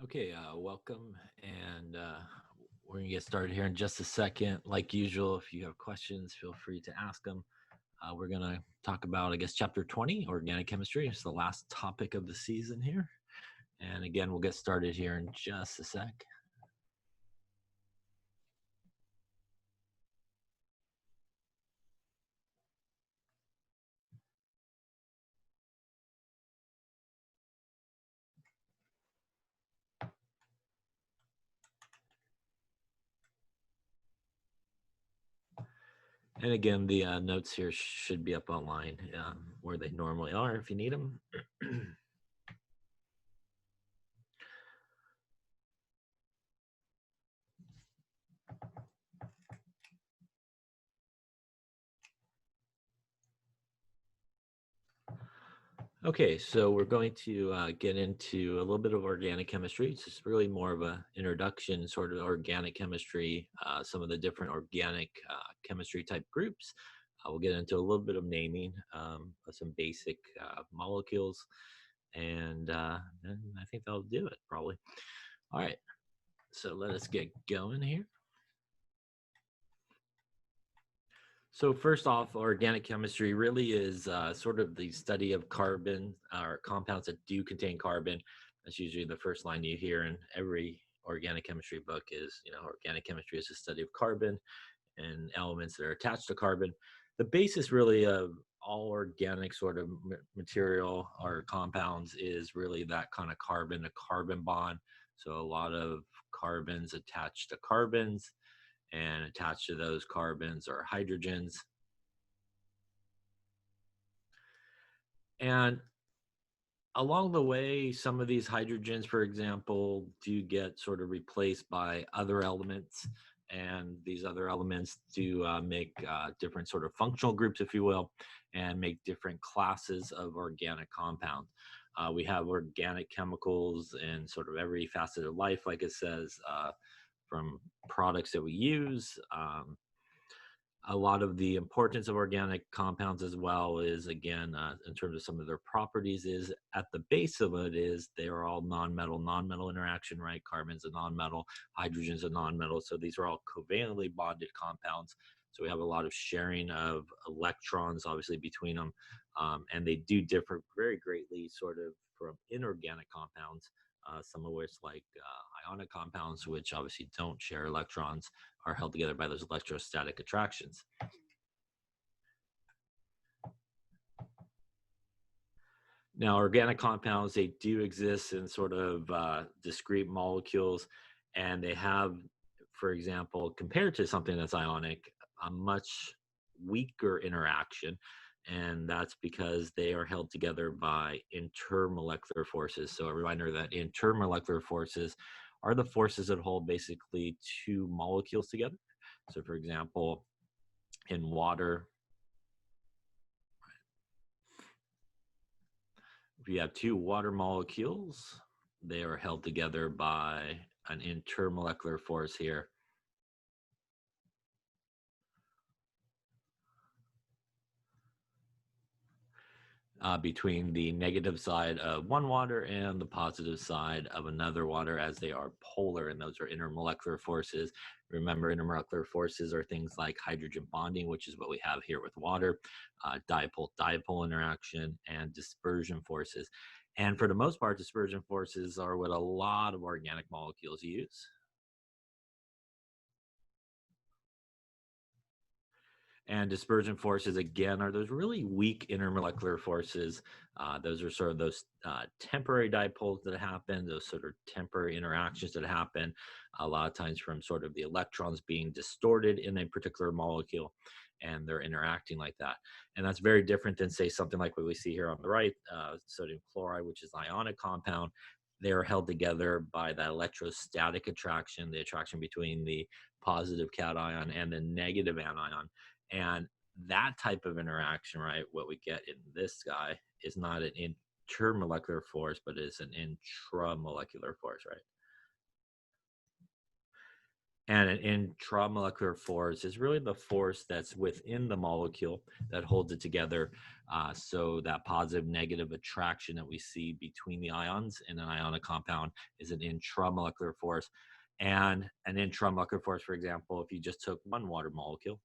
Okay, welcome, and we're going to get started here in just a second. Like usual, if you have questions, feel free to ask them. We're going to talk about, I guess, Chapter 20, Organic Chemistry. It's the last topic of the season here. And again, we'll get started here in just a sec. And again, the notes here should be up online where they normally are if you need them. Okay, so we're going to get into a little bit of organic chemistry. It's just really more of an introduction, sort of organic chemistry, some of the different organic chemistry type groups. We'll get into a little bit of naming, some basic molecules, and then I think that'll do it probably. All right, so let us get going here. So first off, organic chemistry really is sort of the study of carbon or compounds that do contain carbon. That's usually the first line you hear in every organic chemistry book is, organic chemistry is the study of carbon and elements that are attached to carbon. The basis really of all organic sort of material or compounds is really that kind of carbon to carbon bond. So a lot of carbons attached to carbons, and attached to those carbons are hydrogens. And along the way, some of these hydrogens, for example, do get sort of replaced by other elements. And these other elements do make different sort of functional groups, if you will, and make different classes of organic compounds. We have organic chemicals in sort of every facet of life, like it says, from products that we use. A lot of the importance of organic compounds as well is, again, in terms of some of their properties, is at the base of it is they are all non-metal interaction, right? Carbon's a non-metal, hydrogen's a non-metal. So these are all covalently bonded compounds. So we have a lot of sharing of electrons, obviously, between them. And they do differ very greatly sort of from inorganic compounds, some of which, like ionic compounds, which obviously don't share electrons, are held together by those electrostatic attractions. Now, organic compounds, they do exist in sort of discrete molecules, and they have, for example, compared to something that's ionic, a much weaker interaction. And that's because they are held together by intermolecular forces. So a reminder that intermolecular forces are the forces that hold basically two molecules together. So for example, in water, if you have two water molecules, they are held together by an intermolecular force here. Between the negative side of one water and the positive side of another water, as they are polar, and those are intermolecular forces. Remember, intermolecular forces are things like hydrogen bonding, which is what we have here with water, dipole-dipole interaction, and dispersion forces. And for the most part, dispersion forces are what a lot of organic molecules use. And dispersion forces, again, are those really weak intermolecular forces. Those are sort of those temporary dipoles that happen, those sort of temporary interactions that happen, a lot of times from sort of the electrons being distorted in a particular molecule, and they're interacting like that. And that's very different than, say, something like what we see here on the right, sodium chloride, which is an ionic compound. They are held together by that electrostatic attraction, the attraction between the positive cation and the negative anion. And that type of interaction, right, what we get in this guy is not an intermolecular force, but is an intramolecular force, right? And an intramolecular force is really the force that's within the molecule that holds it together. So that positive negative attraction that we see between the ions in an ionic compound is an intramolecular force. And an intramolecular force, for example, if you just took one water molecule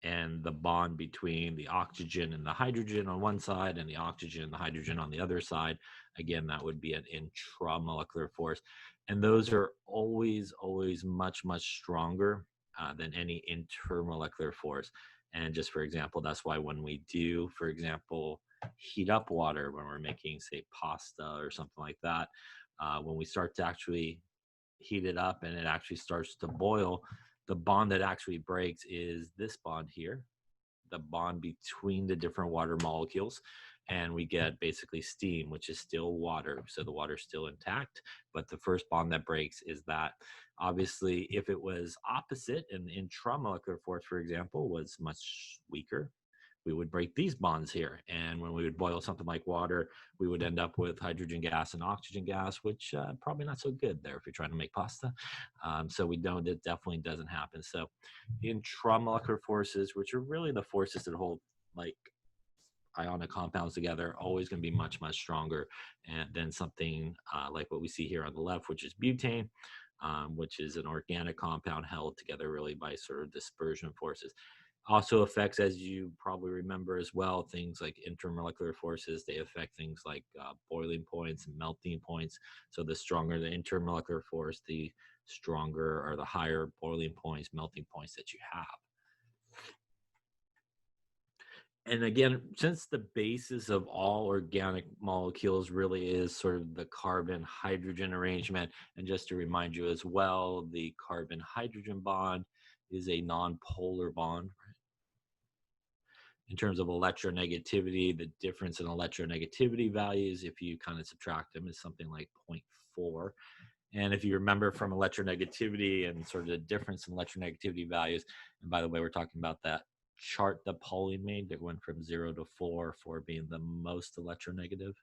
and the bond between the oxygen and the hydrogen on one side and the oxygen and the hydrogen on the other side, again, that would be an intramolecular force. And those are always much, much stronger than any intermolecular force. And just for example, that's why when we do, for example, heat up water, when we're making, say, pasta or something like that, when we start to actually heat it up and it actually starts to boil, the bond that actually breaks is this bond here, the bond between the different water molecules. And we get basically steam, which is still water. So the water's still intact, but the first bond that breaks is that. Obviously, if it was opposite, and intramolecular force, for example, was much weaker, we would break these bonds here. And when we would boil something like water, we would end up with hydrogen gas and oxygen gas, which probably not so good there if you're trying to make pasta. So we know that definitely doesn't happen. So intramolecular forces, which are really the forces that hold like ionic compounds together, always going to be much, much stronger than something like what we see here on the left, which is butane, which is an organic compound held together really by sort of dispersion forces. Also affects, as you probably remember as well, things like intermolecular forces. They affect things like boiling points and melting points. So the stronger the intermolecular force, the stronger or the higher boiling points, melting points that you have. And again, since the basis of all organic molecules really is sort of the carbon hydrogen arrangement, and just to remind you as well, the carbon hydrogen bond is a non-polar bond. In terms of electronegativity, the difference in electronegativity values, if you kind of subtract them, is something like 0.4. And if you remember from electronegativity and sort of the difference in electronegativity values, and by the way, we're talking about that chart that Pauline made that went from 0 to 4, 4 being the most electronegative,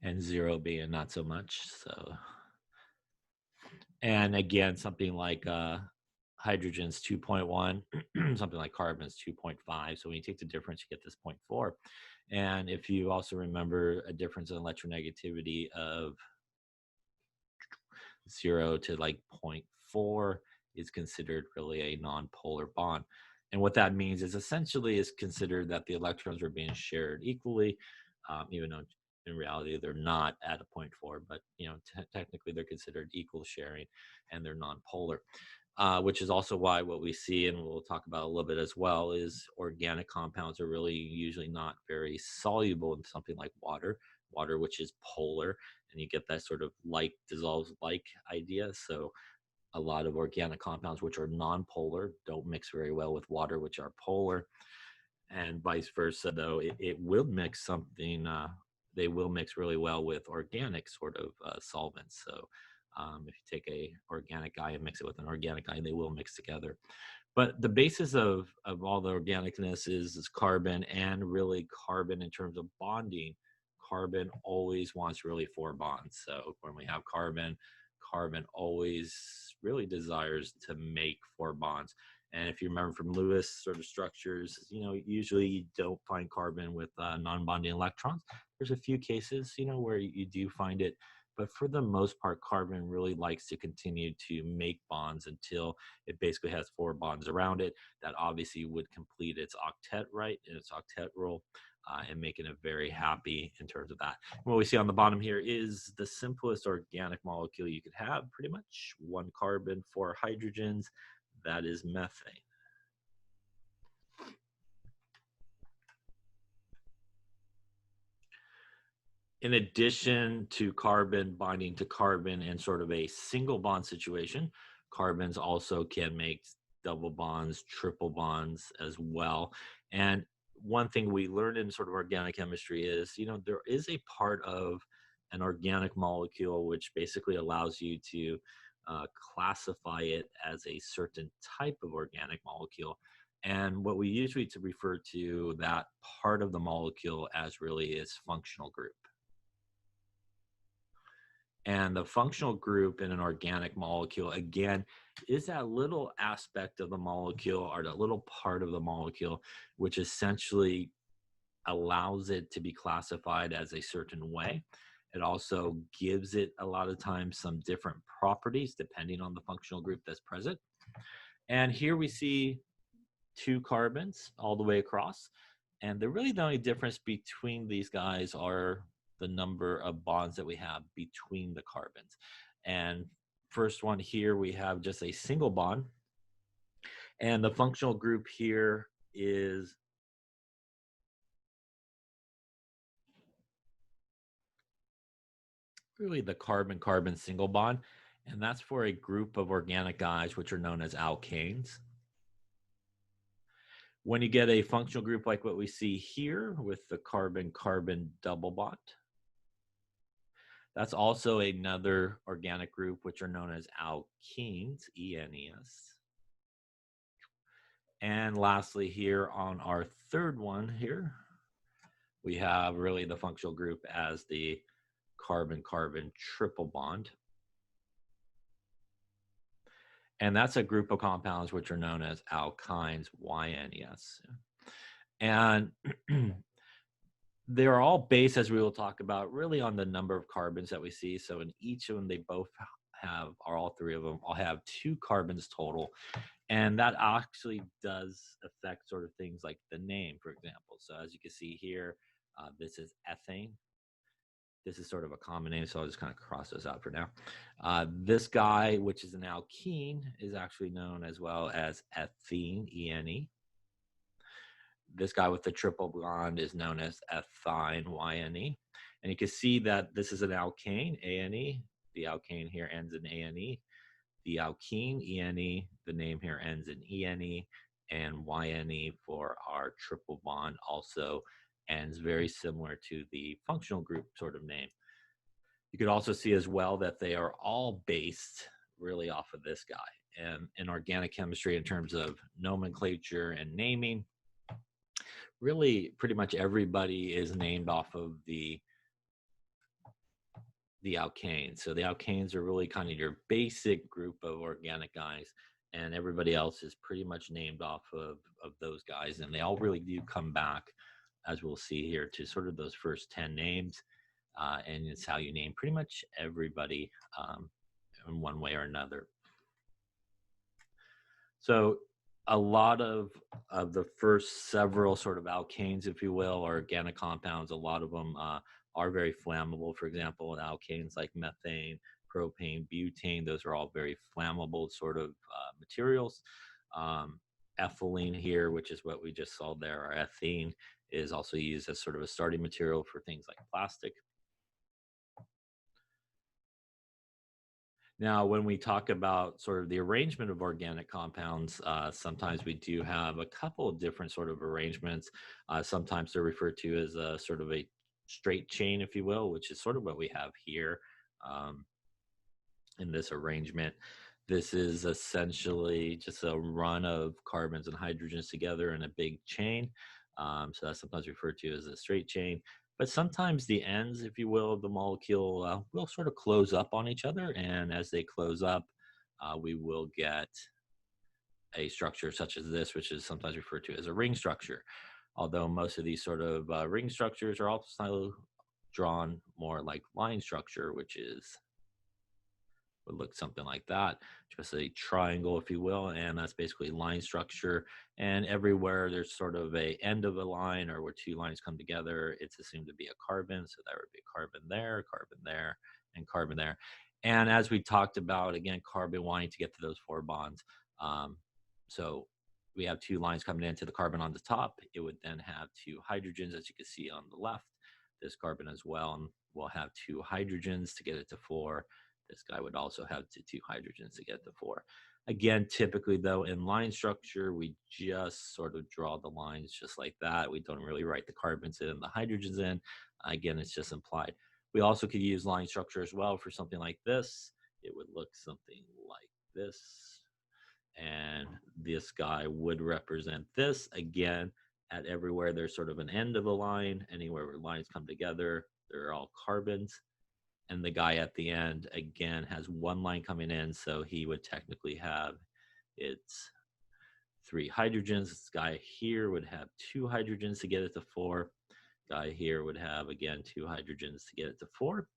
and 0 being not so much. So, and again, something like hydrogen's 2.1, something like carbon's 2.5. So when you take the difference, you get this 0.4. And if you also remember a difference in electronegativity of 0 to like 0.4 is considered really a non-polar bond. And what that means is essentially is considered that the electrons are being shared equally, even though in reality they're not at a 0.4, but technically they're considered equal sharing and they're non-polar. Which is also why what we see, and we'll talk about a little bit as well, is organic compounds are really usually not very soluble in something like water, which is polar, and you get that sort of like dissolves like idea. So a lot of organic compounds which are non-polar don't mix very well with water, which are polar, and vice versa. Though it will mix something, they will mix really well with organic sort of solvents. So if you take a organic guy and mix it with an organic guy, they will mix together. But the basis of all the organicness is carbon, and really carbon in terms of bonding. Carbon always wants really 4 bonds. So when we have carbon, carbon always really desires to make 4 bonds. And if you remember from Lewis sort of structures, usually you don't find carbon with non-bonding electrons. There's a few cases, where you do find it. But for the most part, carbon really likes to continue to make bonds until it basically has 4 bonds around it. That obviously would complete its octet, right, in its octet role, and making it very happy in terms of that. What we see on the bottom here is the simplest organic molecule you could have, pretty much 1 carbon, 4 hydrogens. That is methane. In addition to carbon binding to carbon in sort of a single bond situation, carbons also can make double bonds, triple bonds as well. And one thing we learned in sort of organic chemistry is, there is a part of an organic molecule which basically allows you to classify it as a certain type of organic molecule. And what we usually to refer to that part of the molecule as really is functional group. And the functional group in an organic molecule, again, is that little aspect of the molecule or that little part of the molecule which essentially allows it to be classified as a certain way. It also gives it a lot of times some different properties depending on the functional group that's present. And here we see 2 carbons all the way across. And the only difference between these guys are the number of bonds that we have between the carbons. And first one here, we have just a single bond. And the functional group here is really the carbon-carbon single bond. And that's for a group of organic guys, which are known as alkanes. When you get a functional group like what we see here with the carbon-carbon double bond, that's also another organic group, which are known as alkenes, E-N-E-S. And lastly, here on our third one here, we have really the functional group as the carbon-carbon triple bond. And that's a group of compounds which are known as alkynes, Y-N-E-S. And they're all based, as we will talk about, really on the number of carbons that we see. So in each of them, they both have, or all three of them, all have 2 carbons total. And that actually does affect sort of things like the name, for example. So as you can see here, this is ethane. This is sort of a common name, so I'll just kind of cross those out for now. This guy, which is an alkene, is actually known as well as ethene, E-N-E. This guy with the triple bond is known as ethyne, Y-N-E. And you can see that this is an alkane, A-N-E. The alkane here ends in A-N-E. The alkene, E-N-E, the name here ends in E-N-E, and Y-N-E for our triple bond also ends very similar to the functional group sort of name. You could also see as well that they are all based really off of this guy. And in organic chemistry, in terms of nomenclature and naming, really pretty much everybody is named off of the alkanes. So the alkanes are really kind of your basic group of organic guys, and everybody else is pretty much named off of those guys. And they all really do come back, as we'll see here, to sort of those first 10 names. And it's how you name pretty much everybody in one way or another. So a lot of the first several sort of alkanes, if you will, or organic compounds, a lot of them are very flammable. For example, alkanes like methane, propane, butane, those are all very flammable sort of materials. Ethylene here, which is what we just saw there, or ethene, is also used as sort of a starting material for things like plastic. Now, when we talk about sort of the arrangement of organic compounds, sometimes we do have a couple of different sort of arrangements. Sometimes they're referred to as a sort of a straight chain, if you will, which is sort of what we have here in this arrangement. This is essentially just a run of carbons and hydrogens together in a big chain. So that's sometimes referred to as a straight chain. But sometimes the ends, if you will, of the molecule will sort of close up on each other. And as they close up, we will get a structure such as this, which is sometimes referred to as a ring structure. Although most of these sort of ring structures are also drawn more like line structure, which would look something like that, just a triangle, if you will, and that's basically line structure. And everywhere there's sort of a end of a line or where 2 lines come together, it's assumed to be a carbon. So that would be a carbon there, and carbon there. And as we talked about, again, carbon wanting to get to those 4 bonds. So we have 2 lines coming into the carbon on the top. It would then have 2 hydrogens, as you can see on the left, this carbon as well, and we'll have 2 hydrogens to get it to 4. This guy would also have 2 hydrogens to get to 4. Again, typically though, in line structure, we just sort of draw the lines just like that. We don't really write the carbons in and the hydrogens in. Again, it's just implied. We also could use line structure as well for something like this. It would look something like this. And this guy would represent this. Again, at everywhere there's sort of an end of a line. Anywhere where lines come together, they're all carbons. And the guy at the end, again, has one line coming in, so he would technically have its 3 hydrogens. This guy here would have 2 hydrogens to get it to 4. Guy here would have, again, 2 hydrogens to get it to 4.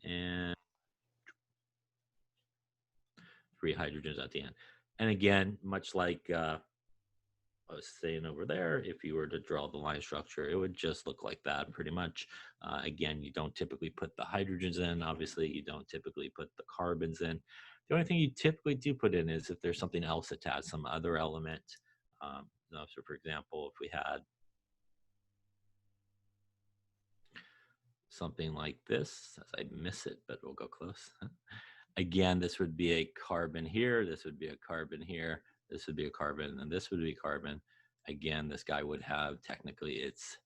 And 3 hydrogens at the end. And again, much like I was saying over there, if you were to draw the line structure, it would just look like that pretty much. Again, you don't typically put the hydrogens in. Obviously, you don't typically put the carbons in. The only thing you typically do put in is if there's something else attached, some other element. So for example, if we had something like this, as I miss it, but we'll go close. Again, this would be a carbon here. This would be a carbon here. This would be a carbon, and this would be carbon. Again, this guy would have, technically, it's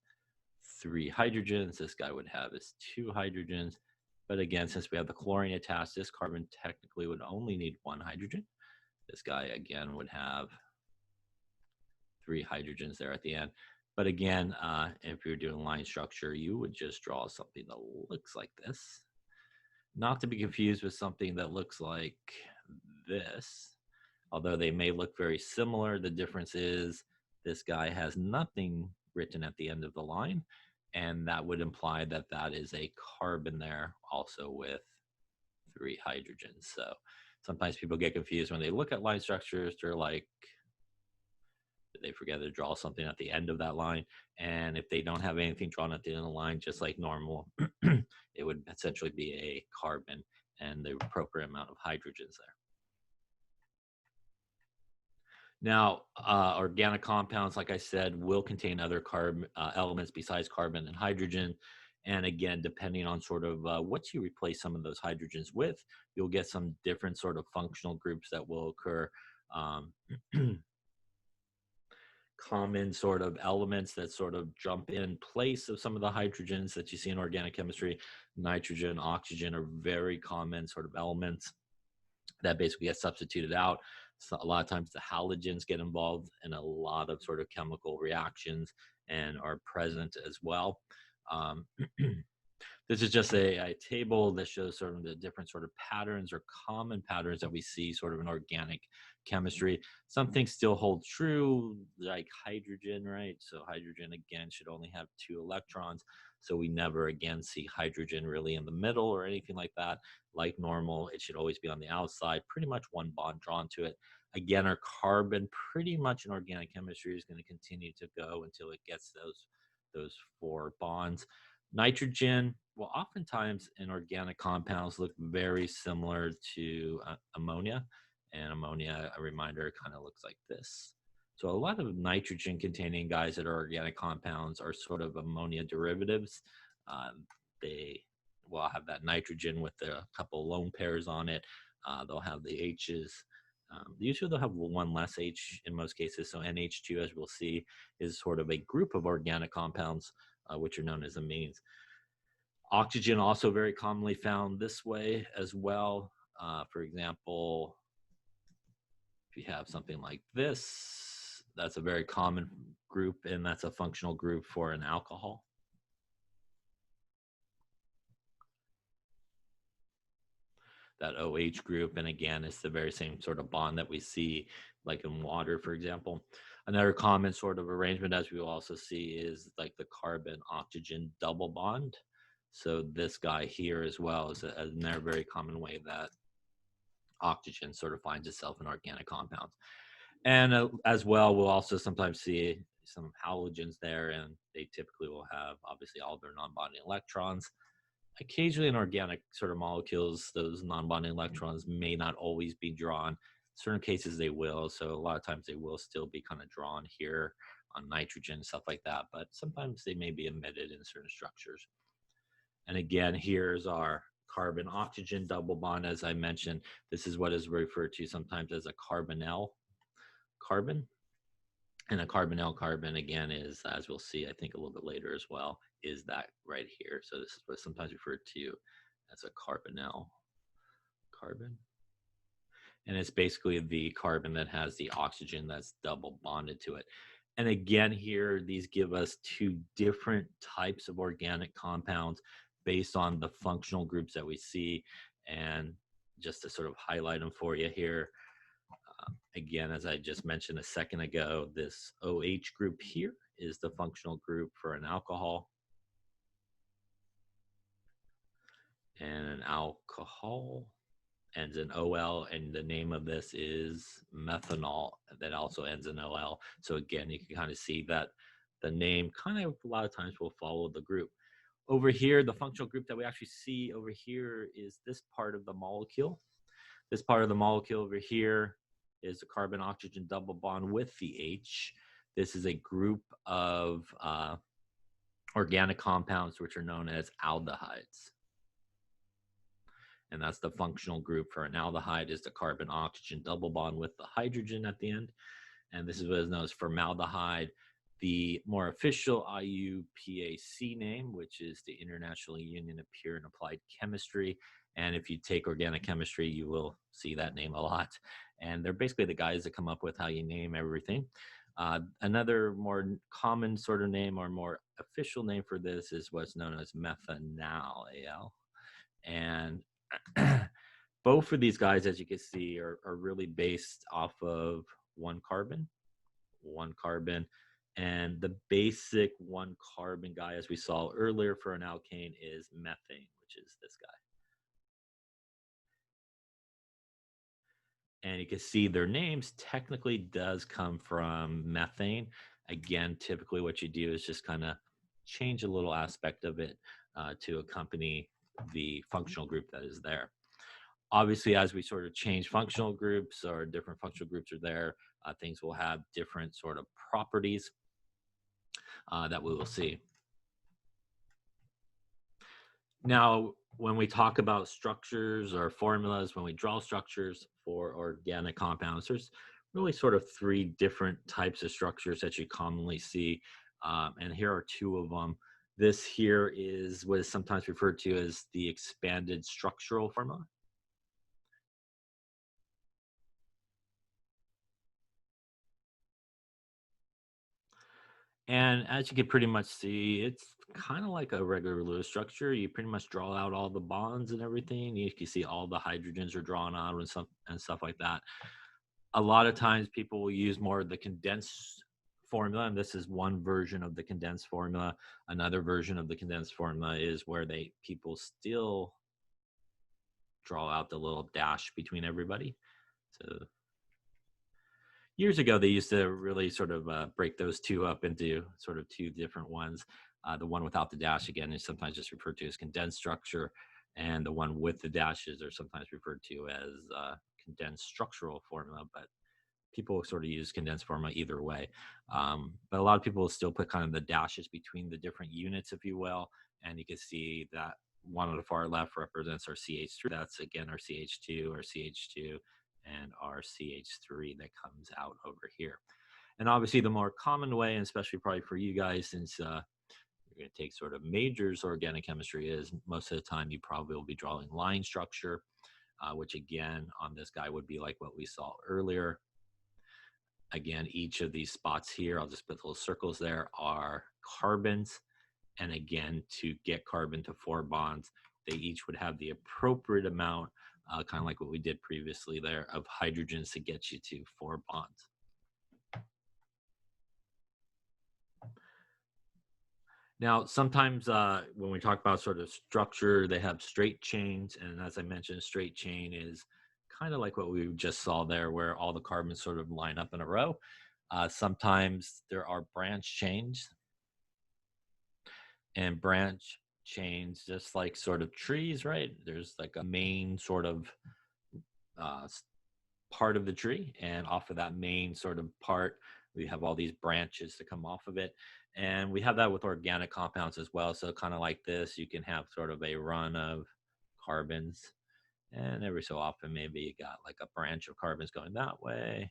3 hydrogens. This guy would have is 2 hydrogens. But again, since we have the chlorine attached, this carbon technically would only need 1 hydrogen. This guy, again, would have 3 hydrogens there at the end. But again, if you're doing line structure, you would just draw something that looks like this. Not to be confused with something that looks like this. Although they may look very similar, the difference is this guy has nothing written at the end of the line, and that would imply that that is a carbon there also with 3 hydrogens. So sometimes people get confused when they look at line structures. They're like, did they forget to draw something at the end of that line? And if they don't have anything drawn at the end of the line, just like normal, it would essentially be a carbon and the appropriate amount of hydrogens there. Now, organic compounds, like I said, will contain other carbon elements besides carbon and hydrogen. And again, depending on sort of what you replace some of those hydrogens with, you'll get some different sort of functional groups that will occur. Common sort of elements that sort of jump in place of some of the hydrogens that you see in organic chemistry. Nitrogen, oxygen are very common sort of elements that basically get substituted out. So a lot of times the halogens get involved in a lot of sort of chemical reactions and are present as well. This is just a table that shows sort of the different sort of patterns or common patterns that we see sort of in organic chemistry. Some things still hold true, like hydrogen, right? So hydrogen, again, should only have 2 electrons. So we never, again, see hydrogen really in the middle or anything like that. Like normal, it should always be on the outside, pretty much one bond drawn to it. Again, our carbon pretty much in organic chemistry is going to continue to go until it gets those 4 bonds. Nitrogen will oftentimes in organic compounds look very similar to ammonia. And ammonia, a reminder, kind of looks like this. So a lot of nitrogen containing guys that are organic compounds are sort of ammonia derivatives. They will have that nitrogen with a couple lone pairs on it. They'll have the H's. Usually they'll have one less H in most cases. So NH2, as we'll see, is sort of a group of organic compounds, which are known as amines. Oxygen also very commonly found this way as well. For example, if you have something like this, that's a very common group, and that's a functional group for an alcohol. That OH group, and again, it's the very same sort of bond that we see like in water, for example. Another common sort of arrangement, as we will also see, is like the carbon-oxygen double bond. So this guy here as well is another very common way that oxygen sort of finds itself in organic compounds. And as well, we'll also sometimes see some halogens there, and they typically will have, obviously, all their non-bonding electrons. Occasionally in organic sort of molecules, those non-bonding electrons may not always be drawn. In certain cases they will, so a lot of times they will still be kind of drawn here on nitrogen, stuff like that, but sometimes they may be emitted in certain structures. And again, here's our carbon-oxygen double bond. As I mentioned, this is what is referred to sometimes as a carbonyl carbon. And a carbonyl carbon, again, is, as we'll see, I think a little bit later as well, is that right here. So this is what's sometimes referred to as a carbonyl carbon. And it's basically the carbon that has the oxygen that's double bonded to it. And again, here, these give us 2 different types of organic compounds. based on the functional groups that we see. And just to sort of highlight them for you here, again, as I just mentioned a second ago, this OH group here is the functional group for an alcohol. And an alcohol ends in OL, and the name of this is methanol that also ends in OL. So again, you can kind of see that the name kind of a lot of times will follow the group. Over here, the functional group that we actually see over here is this part of the molecule. This part of the molecule over here is a carbon-oxygen double bond with the H. This is a group of organic compounds which are known as aldehydes. And that's the functional group for an aldehyde, is the carbon-oxygen double bond with the hydrogen at the end. And this is what is known as formaldehyde. The more official IUPAC name, which is the International Union of Pure and Applied Chemistry. And if you take organic chemistry, you will see that name a lot. And they're basically the guys that come up with how you name everything. Another more common sort of name or more official name for this is what's known as methanal, AL. And both of these guys, as you can see, are really based off of one carbon. And the basic one carbon guy, as we saw earlier for an alkane, is methane, which is this guy. And you can see their names technically does come from methane. Again, typically what you do is just kind of change a little aspect of it to accompany the functional group that is there. Obviously, as we sort of change functional groups or different functional groups are there, things will have different sort of properties that we will see. Now, when we talk about structures or formulas, when we draw structures for organic compounds, there's really sort of three different types of structures that you commonly see. And here are two of them. This here is what is sometimes referred to as the expanded structural formula. And as you can pretty much see, it's kind of like a regular Lewis structure. You pretty much draw out all the bonds and everything. You can see all the hydrogens are drawn out and stuff like that. A lot of times people will use more of the condensed formula, and this is one version of the condensed formula. Another version of the condensed formula is where people still draw out the little dash between everybody. So years ago, they used to really sort of break those two up into sort of two different ones. The one without the dash, again, is sometimes just referred to as condensed structure, and the one with the dashes are sometimes referred to as condensed structural formula, but people sort of use condensed formula either way. But a lot of people will still put kind of the dashes between the different units, if you will, and you can see that one on the far left represents our CH3. That's, again, our CH2, our CH2, and our CH3 that comes out over here. And obviously the more common way, and especially probably for you guys, since you're going to take sort of majors organic chemistry, is most of the time you probably will be drawing line structure, which again on this guy would be like what we saw earlier. Again, each of these spots here, I'll just put little circles there, are carbons. And again, to get carbon to 4 bonds, they each would have the appropriate amount, kind of like what we did previously there, of hydrogens to get you to 4 bonds. Now, sometimes when we talk about sort of structure, they have straight chains. And as I mentioned, a straight chain is kind of like what we just saw there, where all the carbons sort of line up in a row. Sometimes there are branch chains. And branch chains, just like sort of trees, right? There's like a main sort of part of the tree, and off of that main sort of part, we have all these branches to come off of it. And we have that with organic compounds as well. So kind of like this, you can have sort of a run of carbons, and every so often maybe you got like a branch of carbons going that way,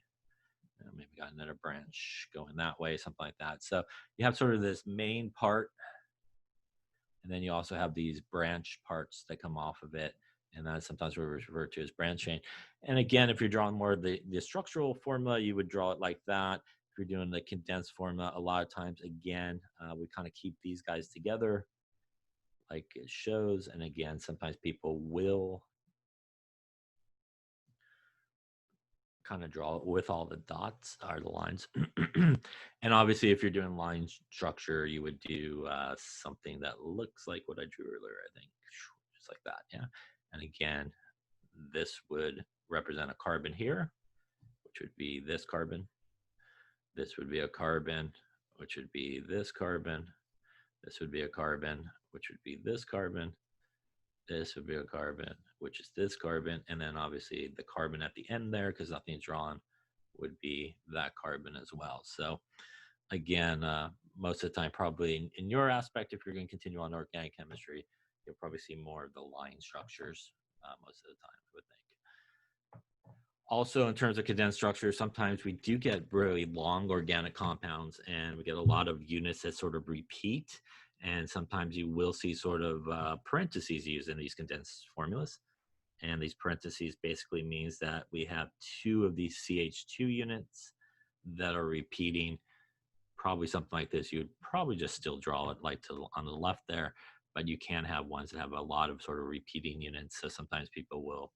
and maybe got another branch going that way, something like that. So you have sort of this main part, and then you also have these branch parts that come off of it. And that's sometimes referred to as branch chain. And again, if you're drawing more of the structural formula, you would draw it like that. If you're doing the condensed formula, a lot of times, again, we kind of keep these guys together like it shows. And again, sometimes people will kind of draw it with all the dots or the lines. And obviously, if you're doing line structure, you would do something that looks like what I drew earlier, I think, just like that. Yeah. And again, this would represent a carbon here, which would be this carbon. This would be a carbon, which would be this carbon. This would be a carbon, which would be this carbon. This would be a carbon, which is this carbon. And then obviously the carbon at the end there, because nothing's drawn, would be that carbon as well. So again, most of the time, probably in your aspect, if you're going to continue on organic chemistry, you'll probably see more of the line structures most of the time, I would think. Also, in terms of condensed structures, sometimes we do get really long organic compounds, and we get a lot of units that sort of repeat. And sometimes you will see sort of parentheses used in these condensed formulas. And these parentheses basically means that we have two of these CH2 units that are repeating. Probably something like this, you would probably just still draw it like on the left there, but you can have ones that have a lot of sort of repeating units. So sometimes people will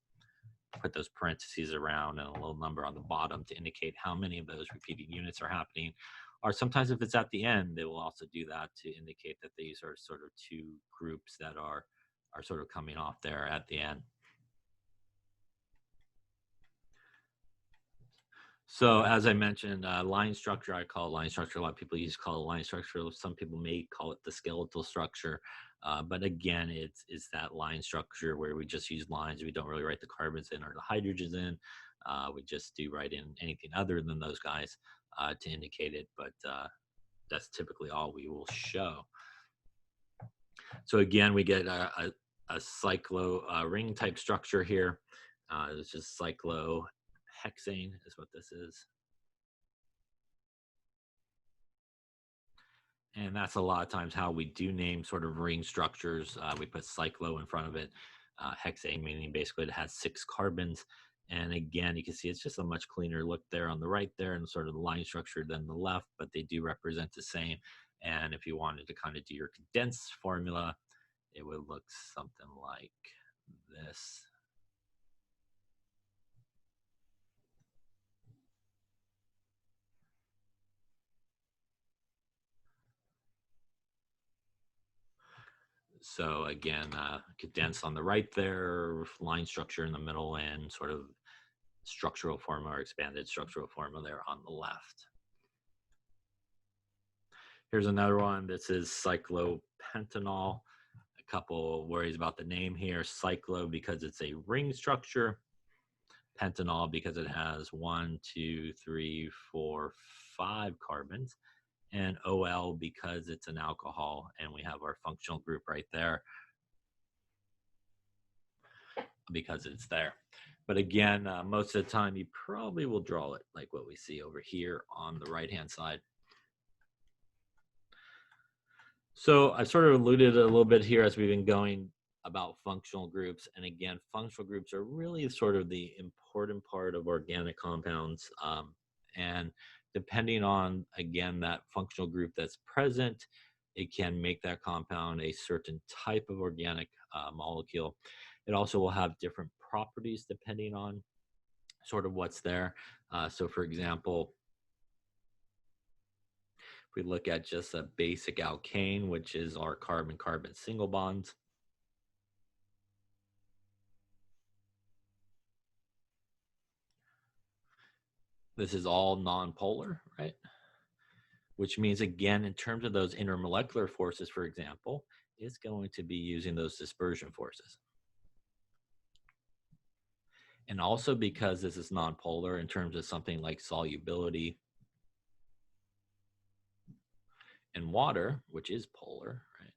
put those parentheses around and a little number on the bottom to indicate how many of those repeating units are happening. Or sometimes if it's at the end, they will also do that to indicate that these are sort of two groups that are sort of coming off there at the end. So as I mentioned, line structure, I call it line structure. A lot of people call it line structure. Some people may call it the skeletal structure. But again, it's that line structure where we just use lines. We don't really write the carbons in or the hydrogens in. We just do write in anything other than those guys to indicate it. But that's typically all we will show. So again, we get a cyclo ring type structure here. It's just cyclohexane is what this is. And that's a lot of times how we do name sort of ring structures. We put cyclo in front of it, hexane meaning basically it has 6 carbons. And again, you can see it's just a much cleaner look there on the right there and sort of the line structure than the left, but they do represent the same. And if you wanted to kind of do your condensed formula, it would look something like this. So again, condensed on the right there, line structure in the middle, and sort of structural formula or expanded structural formula there on the left. Here's another one. This is cyclopentanol. A couple worries about the name here. Cyclo because it's a ring structure. Pentanol because it has 1, 2, 3, 4, 5 carbons. And OL because it's an alcohol, and we have our functional group right there because it's there. But again, most of the time you probably will draw it like what we see over here on the right-hand side. So I sort of alluded a little bit here as we've been going about functional groups. And again, functional groups are really sort of the important part of organic compounds. And depending on, again, that functional group that's present, it can make that compound a certain type of organic molecule. It also will have different properties depending on sort of what's there. So for example, if we look at just a basic alkane, which is our carbon-carbon single bonds, this is all non-polar, right? Which means, again, in terms of those intermolecular forces, for example, it's going to be using those dispersion forces. And also because this is non-polar in terms of something like solubility in water, which is polar, right?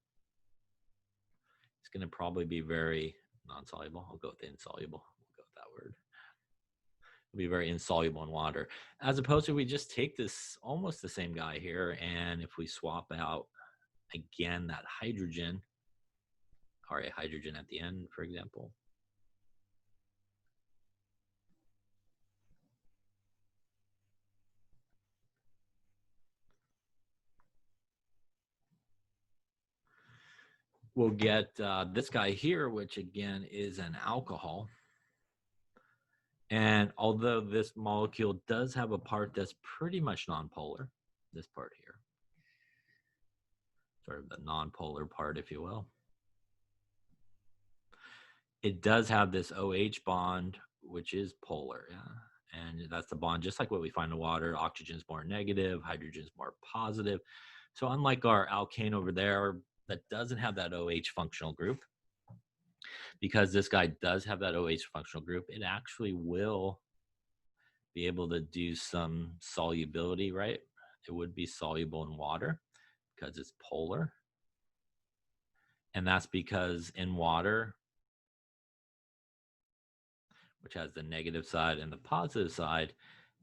It's going to probably be very non-soluble. I'll go with insoluble. We'll go with that word. It'll be very insoluble in water. As opposed to we just take this almost the same guy here, and if we swap out, again, that hydrogen, or a hydrogen at the end, for example, we'll get this guy here, which again is an alcohol. And although this molecule does have a part that's pretty much nonpolar, this part here, sort of the nonpolar part, if you will, it does have this OH bond, which is polar. Yeah. And that's the bond, just like what we find in water. Oxygen's more negative, hydrogen's more positive. So unlike our alkane over there that doesn't have that OH functional group, because this guy does have that OH functional group, it actually will be able to do some solubility, right? It would be soluble in water because it's polar. And that's because in water, which has the negative side and the positive side,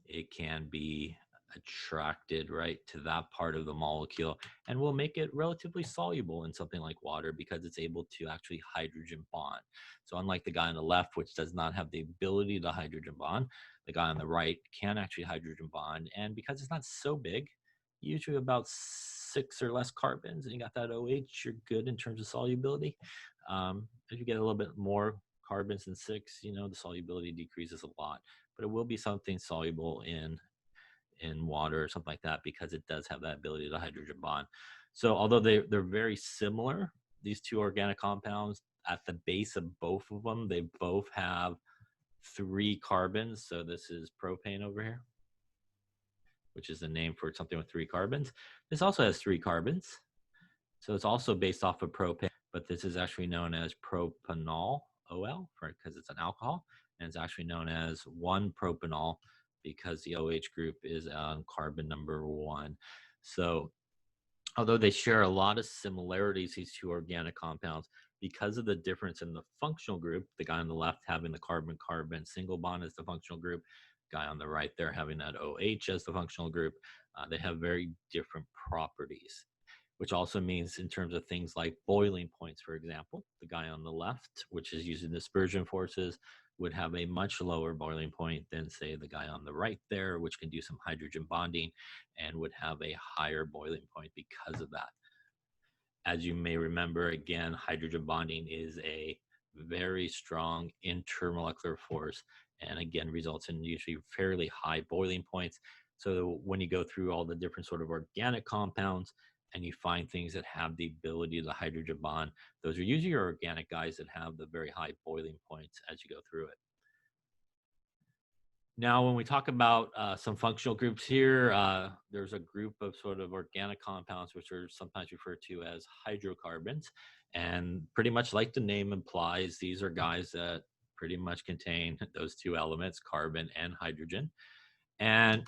it can be attracted right to that part of the molecule and will make it relatively soluble in something like water because it's able to actually hydrogen bond. So unlike the guy on the left, which does not have the ability to hydrogen bond, the guy on the right can actually hydrogen bond. And because it's not so big, usually about 6 or less carbons, and you got that OH, you're good in terms of solubility. If you get a little bit more carbons than 6, the solubility decreases a lot, but it will be something soluble in water or something like that because it does have that ability to hydrogen bond. So although they're very similar, these two organic compounds, at the base of both of them, they both have 3 carbons. So this is propane over here, which is the name for something with 3 carbons. This also has 3 carbons. So it's also based off of propane, but this is actually known as propanol, OL, because it's an alcohol, and it's actually known as 1-propanol because the OH group is on carbon number 1. So although they share a lot of similarities, these two organic compounds, because of the difference in the functional group, the guy on the left having the carbon-carbon single bond as the functional group, guy on the right there having that OH as the functional group, they have very different properties, which also means in terms of things like boiling points, for example, the guy on the left, which is using dispersion forces, would have a much lower boiling point than, say, the guy on the right there, which can do some hydrogen bonding and would have a higher boiling point because of that. As you may remember, again, hydrogen bonding is a very strong intermolecular force and again results in usually fairly high boiling points. So when you go through all the different sort of organic compounds and you find things that have the ability to hydrogen bond, those are usually your organic guys that have the very high boiling points as you go through it. Now, when we talk about some functional groups here, there's a group of sort of organic compounds, which are sometimes referred to as hydrocarbons. And pretty much like the name implies, these are guys that pretty much contain those 2 elements, carbon and hydrogen. And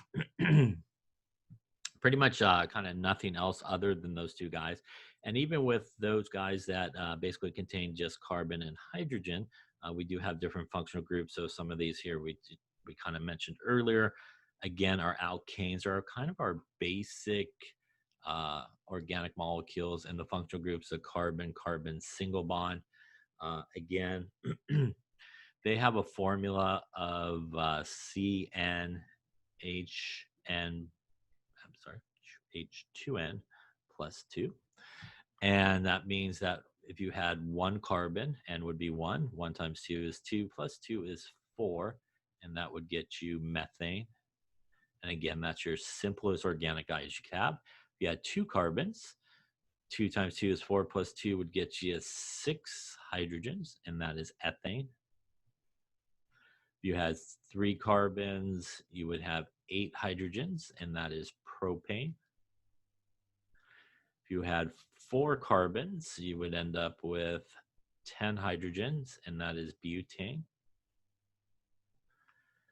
pretty much kind of nothing else other than those 2 guys. And even with those guys that basically contain just carbon and hydrogen, we do have different functional groups. So some of these here we kind of mentioned earlier. Again, our alkanes are kind of our basic organic molecules, and the functional groups of carbon-carbon single bond. Again, they have a formula of CnHn, H2n plus 2. And that means that if you had 1 carbon, N would be 1, 1 times 2 is 2, plus 2 is 4, and that would get you methane. And again, that's your simplest organic guy you could have. If you had 2 carbons, 2 times 2 is 4, plus 2 would get you 6 hydrogens, and that is ethane. If you had 3 carbons, you would have 8 hydrogens, and that is propane. If you had 4 carbons, you would end up with 10 hydrogens, and that is butane.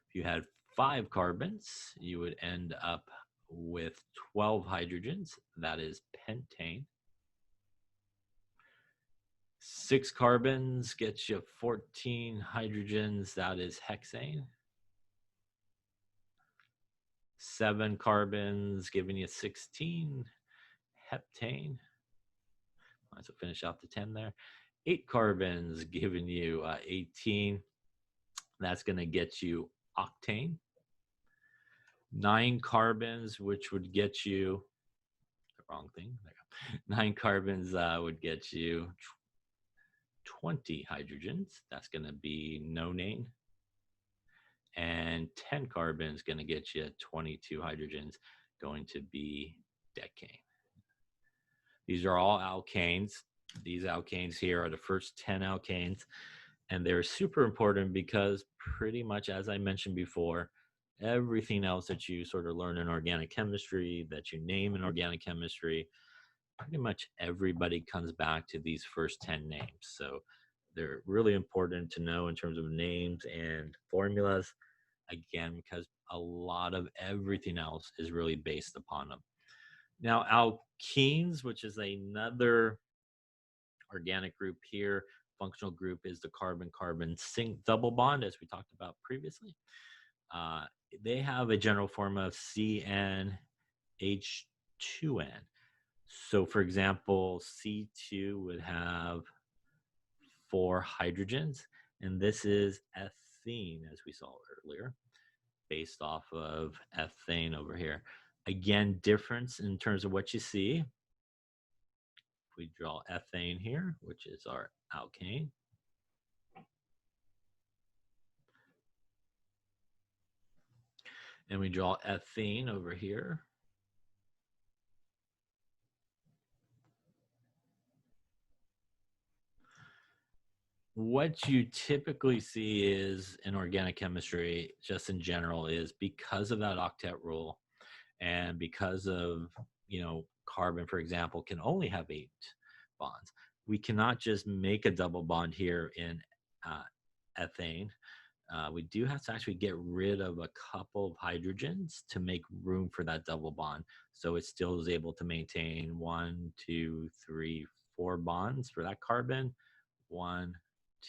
If you had 5 carbons, you would end up with 12 hydrogens, that is pentane. 6 carbons gets you 14 hydrogens, that is hexane. 7 carbons giving you 16, heptane. Might as well finish out the 10 there. 8 carbons giving you 18. That's going to get you octane. 9 carbons, which would get you the wrong thing. There you go. 9 carbons would get you 20 hydrogens, that's going to be nonane. And 10 carbons going to get you 22 hydrogens, going to be decane. These are all alkanes. These alkanes here are the first 10 alkanes, and they're super important because pretty much, as I mentioned before, everything else that you sort of learn in organic chemistry, that you name in organic chemistry, pretty much everybody comes back to these first 10 names. So they're really important to know in terms of names and formulas, again, because a lot of everything else is really based upon them. Now, alkenes, which is another organic group here, functional group is the carbon-carbon double bond, as we talked about previously. They have a general formula of CnH2n. So, for example, C2 would have 4 hydrogens, and this is ethene, as we saw earlier, based off of ethane over here. Again, difference in terms of what you see. If we draw ethane here, which is our alkane, and we draw ethene over here, what you typically see is in organic chemistry, just in general, is because of that octet rule and because of, carbon, for example, can only have 8 bonds. We cannot just make a double bond here in ethane. We do have to actually get rid of a couple of hydrogens to make room for that double bond. So it still is able to maintain 1, 2, 3, 4 bonds for that carbon. 1,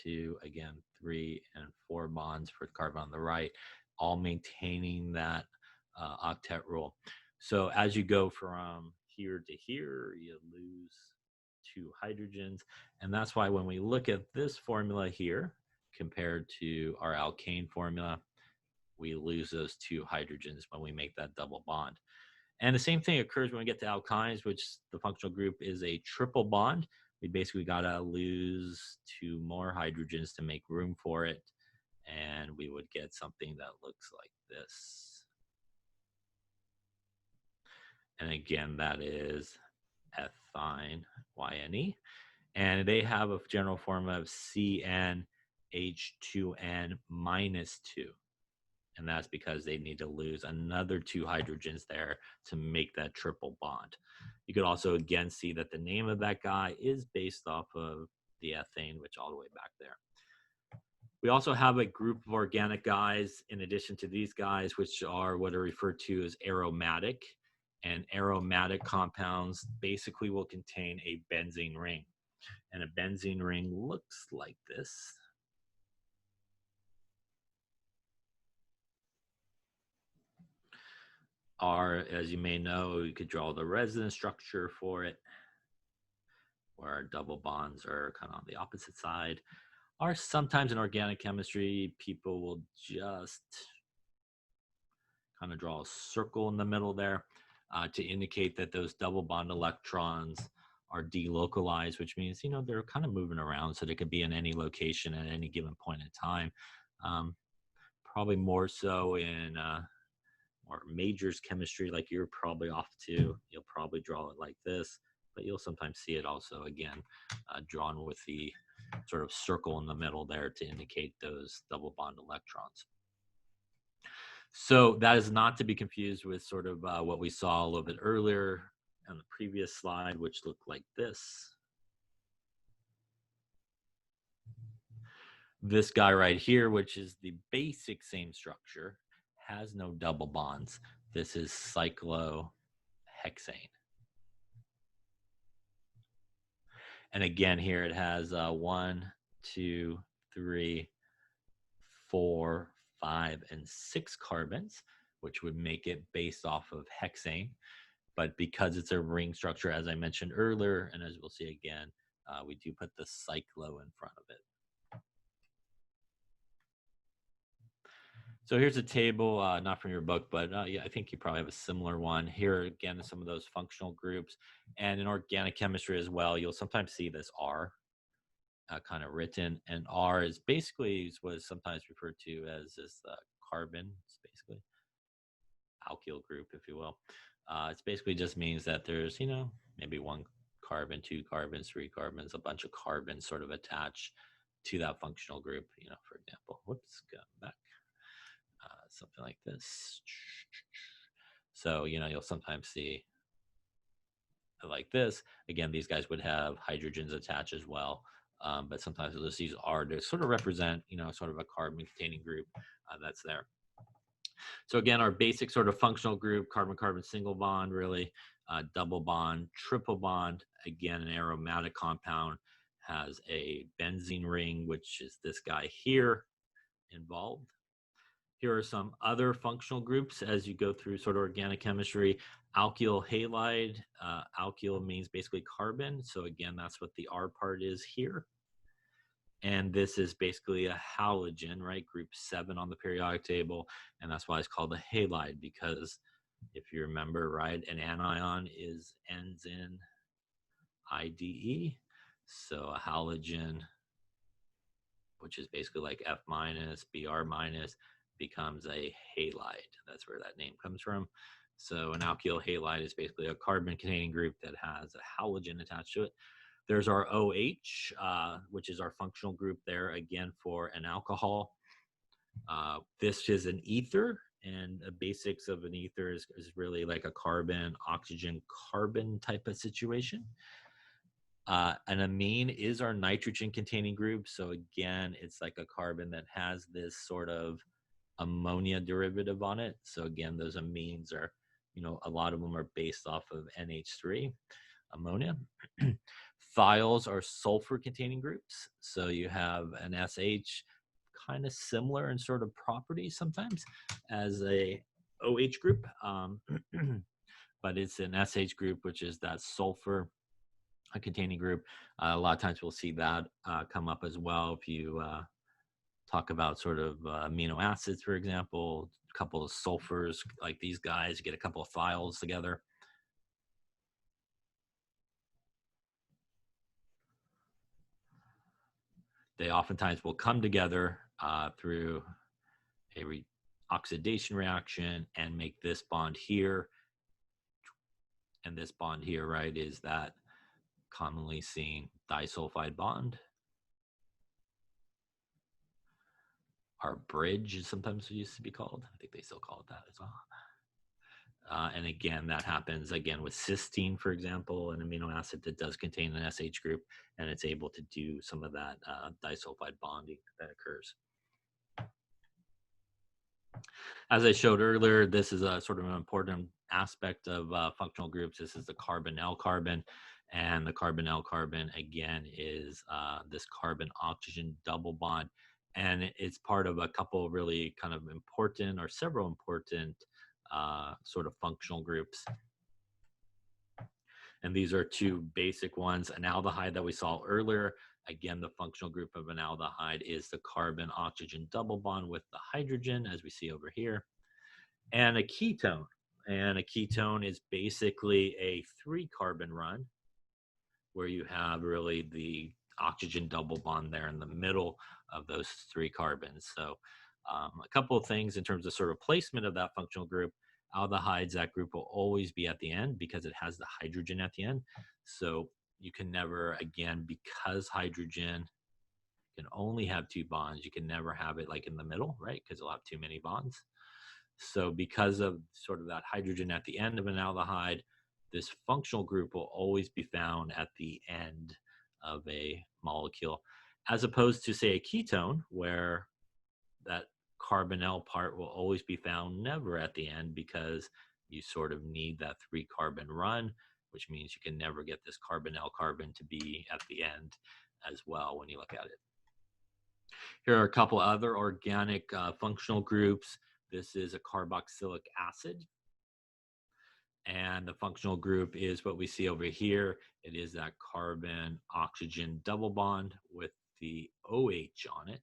2, again, 3 and 4 bonds for the carbon on the right, all maintaining that octet rule. So as you go from here to here, you lose 2 hydrogens. And that's why when we look at this formula here, compared to our alkane formula, we lose those 2 hydrogens when we make that double bond. And the same thing occurs when we get to alkynes, which the functional group is a triple bond. We basically got to lose 2 more hydrogens to make room for it. And we would get something that looks like this. And again, that is ethine, YNE. And they have a general formula of CnH2n minus 2. And that's because they need to lose another 2 hydrogens there to make that triple bond. You could also again see that the name of that guy is based off of the ethane, which all the way back there. We also have a group of organic guys in addition to these guys, which are what are referred to as aromatic. And aromatic compounds basically will contain a benzene ring. And a benzene ring looks like this. As you may know, you could draw the resonance structure for it, where our double bonds are kind of on the opposite side. Or sometimes in organic chemistry, people will just kind of draw a circle in the middle there to indicate that those double bond electrons are delocalized, which means, they're kind of moving around, so they could be in any location at any given point in time. Probably more so in or majors chemistry, like you're probably off to, you'll probably draw it like this, but you'll sometimes see it also, again, drawn with the sort of circle in the middle there to indicate those double bond electrons. So that is not to be confused with sort of what we saw a little bit earlier on the previous slide, which looked like this. This guy right here, which is the basic same structure, has no double bonds. This is cyclohexane. And again, here it has 1, 2, 3, 4, 5, and 6 carbons, which would make it based off of hexane. But because it's a ring structure, as I mentioned earlier, and as we'll see again, we do put the cyclo in front of it. So here's a table, not from your book, but yeah, I think you probably have a similar one. Here again, some of those functional groups. And in organic chemistry as well, you'll sometimes see this R kind of written, and R is basically was sometimes referred to as the carbon. It's basically alkyl group, if you will. It basically just means that there's, maybe one carbon, two carbons, three carbons, a bunch of carbons sort of attached to that functional group, for example. Whoops, go back. Something like this. So, you'll sometimes see like this. Again, these guys would have hydrogens attached as well. But sometimes we'll just use R to sort of represent, sort of a carbon-containing group that's there. So again, our basic sort of functional group, carbon-carbon single bond, really, double bond, triple bond. Again, an aromatic compound has a benzene ring, which is this guy here involved. Here are some other functional groups as you go through sort of organic chemistry. Alkyl halide. Alkyl means basically carbon. So again, that's what the R part is here. And this is basically a halogen, right? Group 7 on the periodic table. And that's why it's called a halide, because if you remember, right, an anion ends in IDE. So a halogen, which is basically like F minus, Br minus, becomes a halide. That's where that name comes from. So an alkyl halide is basically a carbon-containing group that has a halogen attached to it. There's our OH, which is our functional group there, again, for an alcohol. This is an ether, and the basics of an ether is really like a carbon, oxygen, carbon type of situation. An amine is our nitrogen-containing group. So again, it's like a carbon that has this sort of ammonia derivative on it. So again, those amines are, a lot of them are based off of NH3, ammonia. Thiols are sulfur-containing groups. So you have an SH, kind of similar in sort of properties sometimes as a OH group, but it's an SH group, which is that sulfur containing group. A lot of times we'll see that come up as well if you talk about sort of amino acids, for example, a couple of sulfurs like these guys, you get a couple of thiols together. They oftentimes will come together through a oxidation reaction and make this bond here. And this bond here, right, is that commonly seen disulfide bond. Our bridge is sometimes used to be called. I think they still call it that as well. And again, that happens again with cysteine, for example, an amino acid that does contain an SH group, and it's able to do some of that disulfide bonding that occurs. As I showed earlier, this is a sort of an important aspect of functional groups. This is the carbon-L-carbon, and the carbon-L-carbon, again, is this carbon-oxygen double bond, and it's part of a couple really kind of important or several important sort of functional groups. And these are two basic ones. An aldehyde that we saw earlier, again, the functional group of an aldehyde is the carbon-oxygen double bond with the hydrogen, as we see over here, and a ketone. And a ketone is basically a 3-carbon run where you have really the oxygen double bond there in the middle of those 3 carbons. So a couple of things in terms of sort of placement of that functional group. Aldehydes, that group will always be at the end because it has the hydrogen at the end. So you can never, again, because hydrogen can only have 2 bonds, you can never have it like in the middle, right? Because it'll have too many bonds. So because of sort of that hydrogen at the end of an aldehyde, this functional group will always be found at the end of a molecule, as opposed to, say, a ketone, where that carbon-L part will always be found never at the end because you sort of need that 3-carbon run, which means you can never get this carbon-L-carbon to be at the end as well when you look at it. Here are a couple other organic functional groups. This is a carboxylic acid. And the functional group is what we see over here. It is that carbon-oxygen double bond with the OH on it.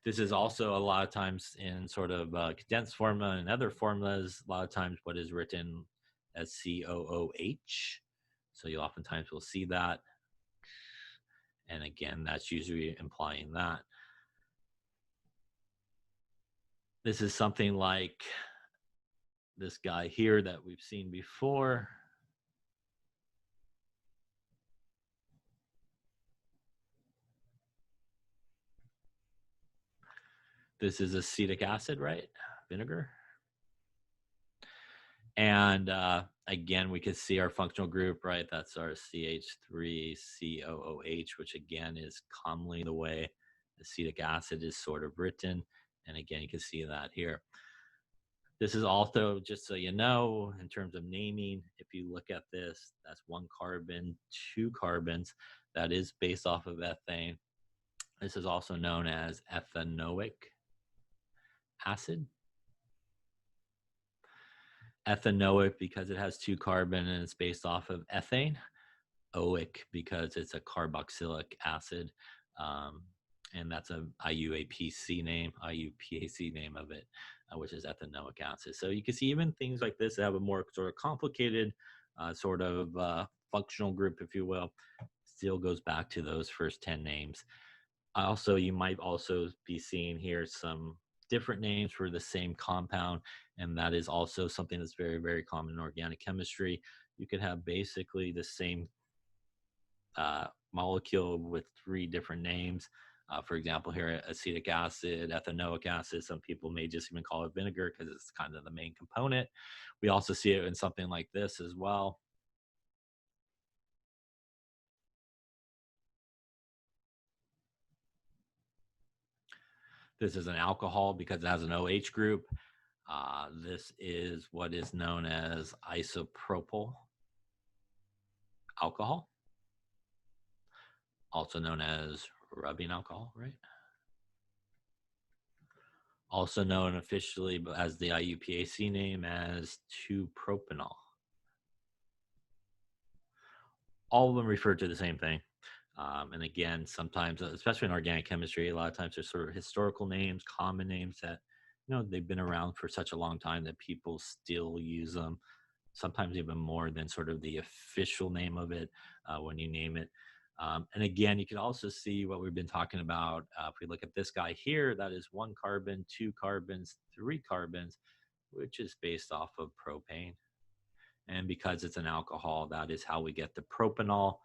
This is also a lot of times in sort of condensed formula and other formulas, a lot of times what is written as COOH. So you oftentimes will see that. And again, that's usually implying that. This is something like this guy here that we've seen before. This is acetic acid, right? Vinegar. And again, we can see our functional group, right? That's our CH3COOH, which again is commonly the way acetic acid is sort of written. And again, you can see that here. This is also, just so you know, in terms of naming, if you look at this, that's 1 carbon, 2 carbons. That is based off of ethane. This is also known as ethanoic acid. Ethanoic because it has 2 carbon and it's based off of ethane. Oic because it's a carboxylic acid. And that's a IUPAC name of it, which is ethanoic acid. So you can see even things like this that have a more sort of complicated functional group, if you will, still goes back to those first 10 names. Also, you might also be seeing here some different names for the same compound, and that is also something that's very, very common in organic chemistry. You could have basically the same molecule with 3 different names. For example, here, acetic acid, ethanoic acid. Some people may just even call it vinegar because it's kind of the main component. We also see it in something like this as well. This is an alcohol because it has an OH group. This is what is known as isopropyl alcohol, also known as rubbing alcohol, right? Also known officially as the IUPAC name as 2-propanol. All of them refer to the same thing. And again, sometimes, especially in organic chemistry, a lot of times there's sort of historical names, common names that, they've been around for such a long time that people still use them, sometimes even more than sort of the official name of it when you name it. And again, you can also see what we've been talking about. If we look at this guy here, that is 1 carbon, 2 carbons, 3 carbons, which is based off of propane. And because it's an alcohol, that is how we get the propanol.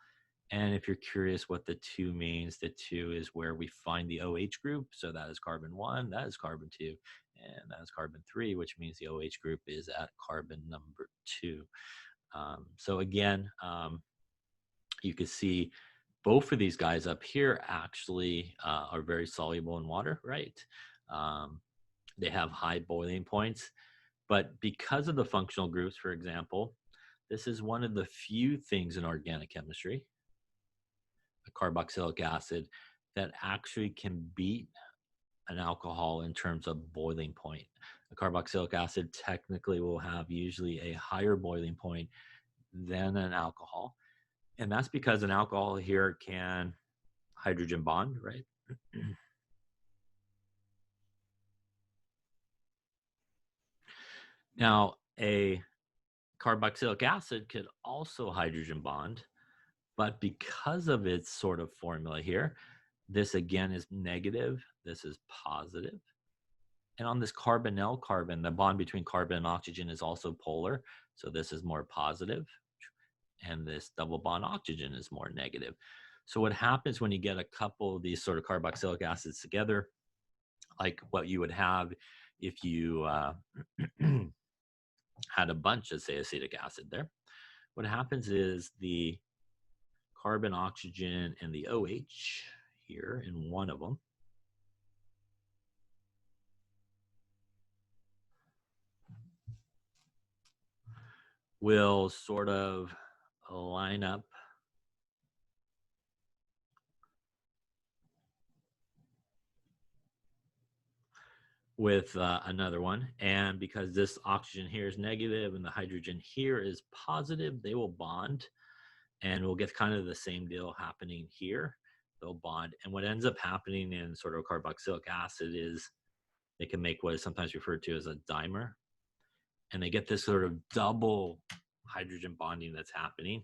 And if you're curious what the 2 means, the 2 is where we find the OH group. So that is carbon 1, that is carbon 2, and that is carbon 3, which means the OH group is at carbon number 2. So again, you can see both of these guys up here actually are very soluble in water, right? They have high boiling points. But because of the functional groups, for example, this is one of the few things in organic chemistry, a carboxylic acid, that actually can beat an alcohol in terms of boiling point. A carboxylic acid technically will have usually a higher boiling point than an alcohol. And that's because an alcohol here can hydrogen bond, right? Now, a carboxylic acid could also hydrogen bond, but because of its sort of formula here, this again is negative, this is positive. And on this carbonyl carbon, the bond between carbon and oxygen is also polar, so this is more positive, and this double bond oxygen is more negative. So what happens when you get a couple of these sort of carboxylic acids together, like what you would have if you had a bunch of, say, acetic acid there, what happens is the carbon, oxygen, and the OH here in one of them will sort of line up with another one. And because this oxygen here is negative and the hydrogen here is positive, they will bond. And we'll get kind of the same deal happening here. They'll bond. And what ends up happening in sort of carboxylic acid is they can make what is sometimes referred to as a dimer. And they get this sort of double hydrogen bonding that's happening.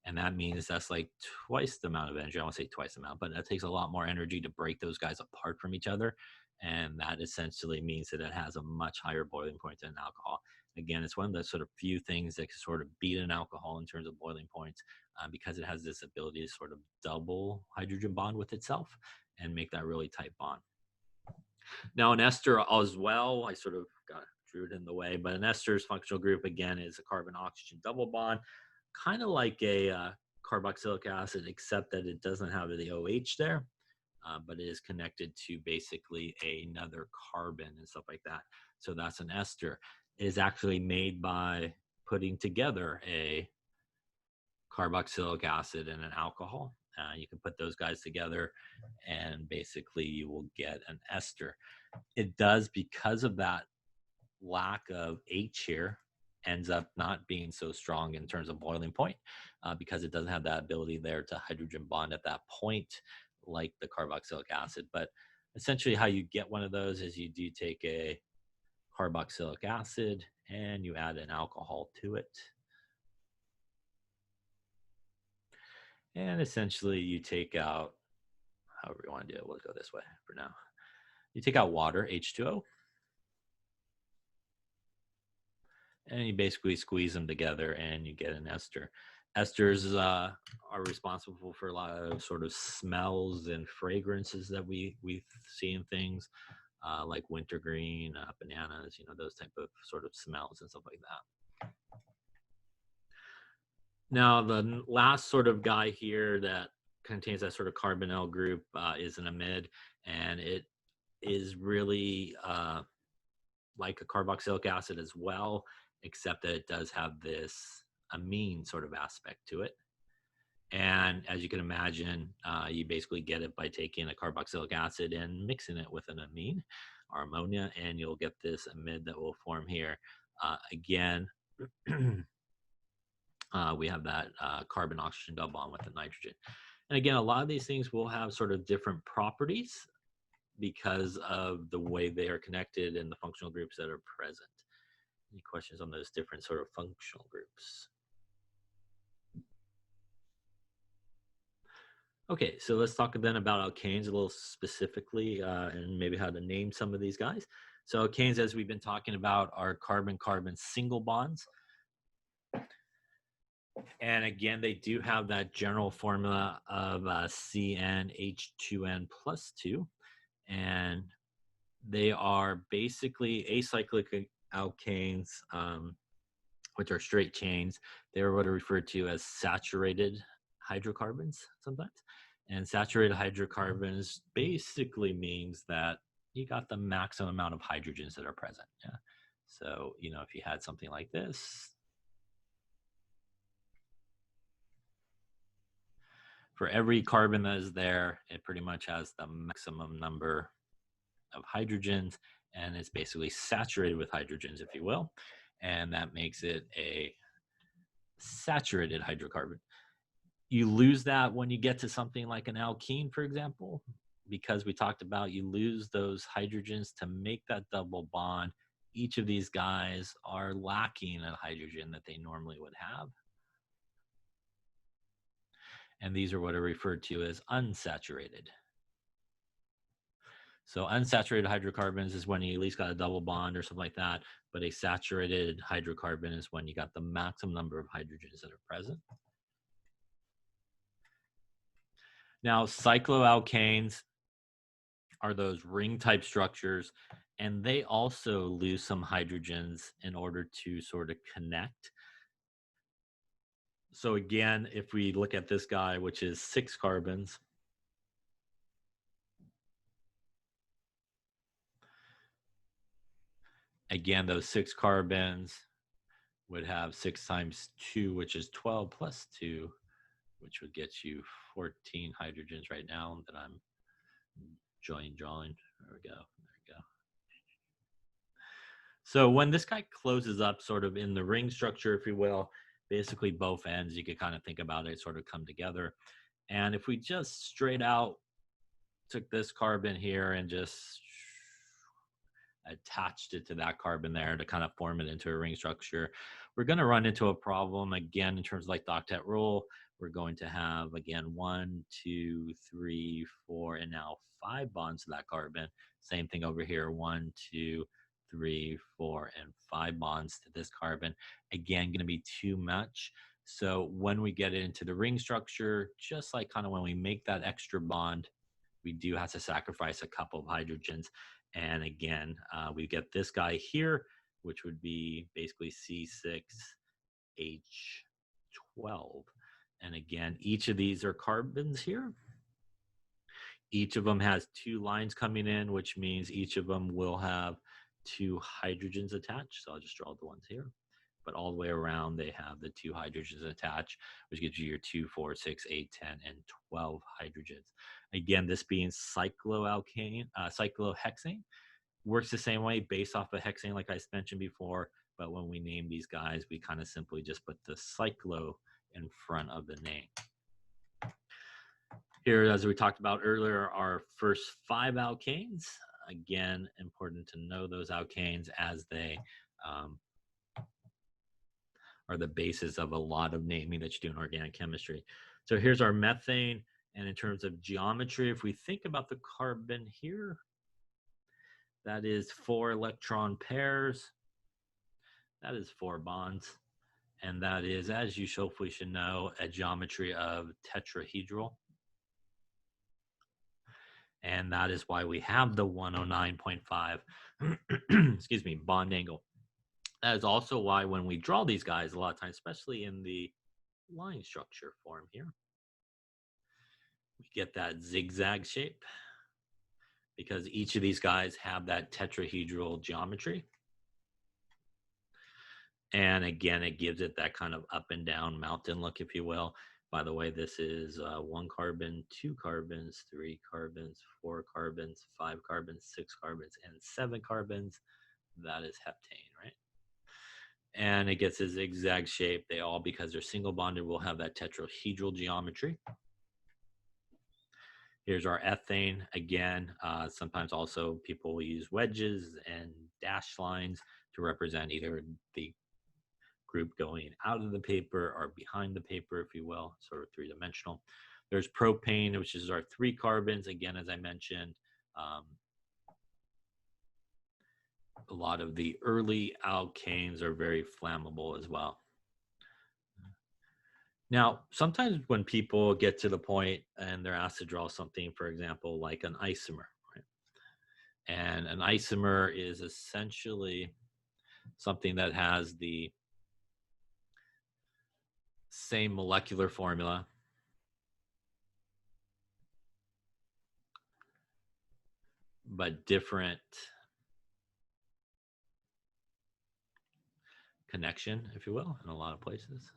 And that means that's like twice the amount of energy. I won't say twice the amount, but that takes a lot more energy to break those guys apart from each other. And that essentially means that it has a much higher boiling point than alcohol. Again, it's one of the sort of few things that can sort of beat an alcohol in terms of boiling points, because it has this ability to sort of double hydrogen bond with itself and make that really tight bond. Now, an ester as well, I sort of drew it in the way, but an ester's functional group, again, is a carbon-oxygen double bond, kind of like a carboxylic acid, except that it doesn't have the OH there, but it is connected to basically another carbon and stuff like that. So that's an ester. It is actually made by putting together a carboxylic acid and an alcohol. You can put those guys together and basically you will get an ester. It does, because of that lack of H here, ends up not being so strong in terms of boiling point, because it doesn't have that ability there to hydrogen bond at that point like the carboxylic acid. But essentially how you get one of those is you do take a carboxylic acid and you add an alcohol to it. And essentially you take out, however you want to do it, we'll go this way for now. You take out water, H2O, and you basically squeeze them together and you get an ester. Esters are responsible for a lot of sort of smells and fragrances that we see in things, like wintergreen, bananas, those type of sort of smells and stuff like that. Now, the last sort of guy here that contains that sort of carbonyl group is an amide, and it is really like a carboxylic acid as well, except that it does have this amine sort of aspect to it. And as you can imagine, you basically get it by taking a carboxylic acid and mixing it with an amine or ammonia, and you'll get this amide that will form here. Again, we have that carbon-oxygen double bond with the nitrogen. And again, a lot of these things will have sort of different properties because of the way they are connected and the functional groups that are present. Any questions on those different sort of functional groups? Okay, so let's talk then about alkanes a little specifically, and maybe how to name some of these guys. So alkanes, as we've been talking about, are carbon-carbon single bonds. And again, they do have that general formula of CnH2n plus 2. And they are basically acyclic alkanes, which are straight chains. They're what are referred to as saturated hydrocarbons sometimes. And saturated hydrocarbons basically means that you got the maximum amount of hydrogens that are present. Yeah. So, if you had something like this, for every carbon that is there, it pretty much has the maximum number of hydrogens, and it's basically saturated with hydrogens, if you will. And that makes it a saturated hydrocarbon. You lose that when you get to something like an alkene, for example, because we talked about you lose those hydrogens to make that double bond. Each of these guys are lacking a hydrogen that they normally would have. And these are what are referred to as unsaturated. So unsaturated hydrocarbons is when you at least got a double bond or something like that, but a saturated hydrocarbon is when you got the maximum number of hydrogens that are present. Now, cycloalkanes are those ring-type structures, and they also lose some hydrogens in order to sort of connect. So again, if we look at this guy, which is 6 carbons, again, those 6 carbons would have 6 times 2, which is 12 plus 2, which would get you 14 hydrogens right now that I'm drawing. There we go. So when this guy closes up sort of in the ring structure, if you will, basically both ends, you could kind of think about it sort of come together. And if we just straight out took this carbon here and just attached it to that carbon there to kind of form it into a ring structure, we're going to run into a problem again in terms of like the octet rule, we're going to have, again, 1, 2, 3, 4, and now 5 bonds to that carbon. Same thing over here, 1, 2, 3, 4, and 5 bonds to this carbon. Again, going to be too much. So when we get into the ring structure, just like kind of when we make that extra bond, we do have to sacrifice a couple of hydrogens. And again, we get this guy here, which would be basically C6H12. And again, each of these are carbons here. Each of them has 2 lines coming in, which means each of them will have 2 hydrogens attached. So I'll just draw the ones here. But all the way around, they have the 2 hydrogens attached, which gives you your 2, 4, 6, 8, 10, and 12 hydrogens. Again, this being cyclohexane, works the same way based off of hexane, like I mentioned before. But when we name these guys, we kind of simply just put the cyclo in front of the name. Here, as we talked about earlier, our first 5 alkanes. Again, important to know those alkanes as they are the basis of a lot of naming that you do in organic chemistry. So here's our methane. And in terms of geometry, if we think about the carbon here, that is 4 electron pairs. That is 4 bonds. And that is, as you hopefully should know, a geometry of tetrahedral. And that is why we have the 109.5 excuse me, bond angle. That is also why when we draw these guys, a lot of times, especially in the line structure form here, we get that zigzag shape because each of these guys have that tetrahedral geometry. And again, it gives it that kind of up and down mountain look, if you will. By the way, this is 1 carbon, 2 carbons, 3 carbons, 4 carbons, 5 carbons, 6 carbons, and 7 carbons. That is heptane, right? And it gets a zigzag shape. They all, because they're single bonded, will have that tetrahedral geometry. Here's our ethane. Again, sometimes also people will use wedges and dashed lines to represent either the group going out of the paper or behind the paper, if you will, sort of 3-dimensional. There's propane, which is our 3 carbons. Again, as I mentioned, a lot of the early alkanes are very flammable as well. Now, sometimes when people get to the point and they're asked to draw something, for example, like an isomer, right? And an isomer is essentially something that has the same molecular formula, but different connection, if you will, in a lot of places.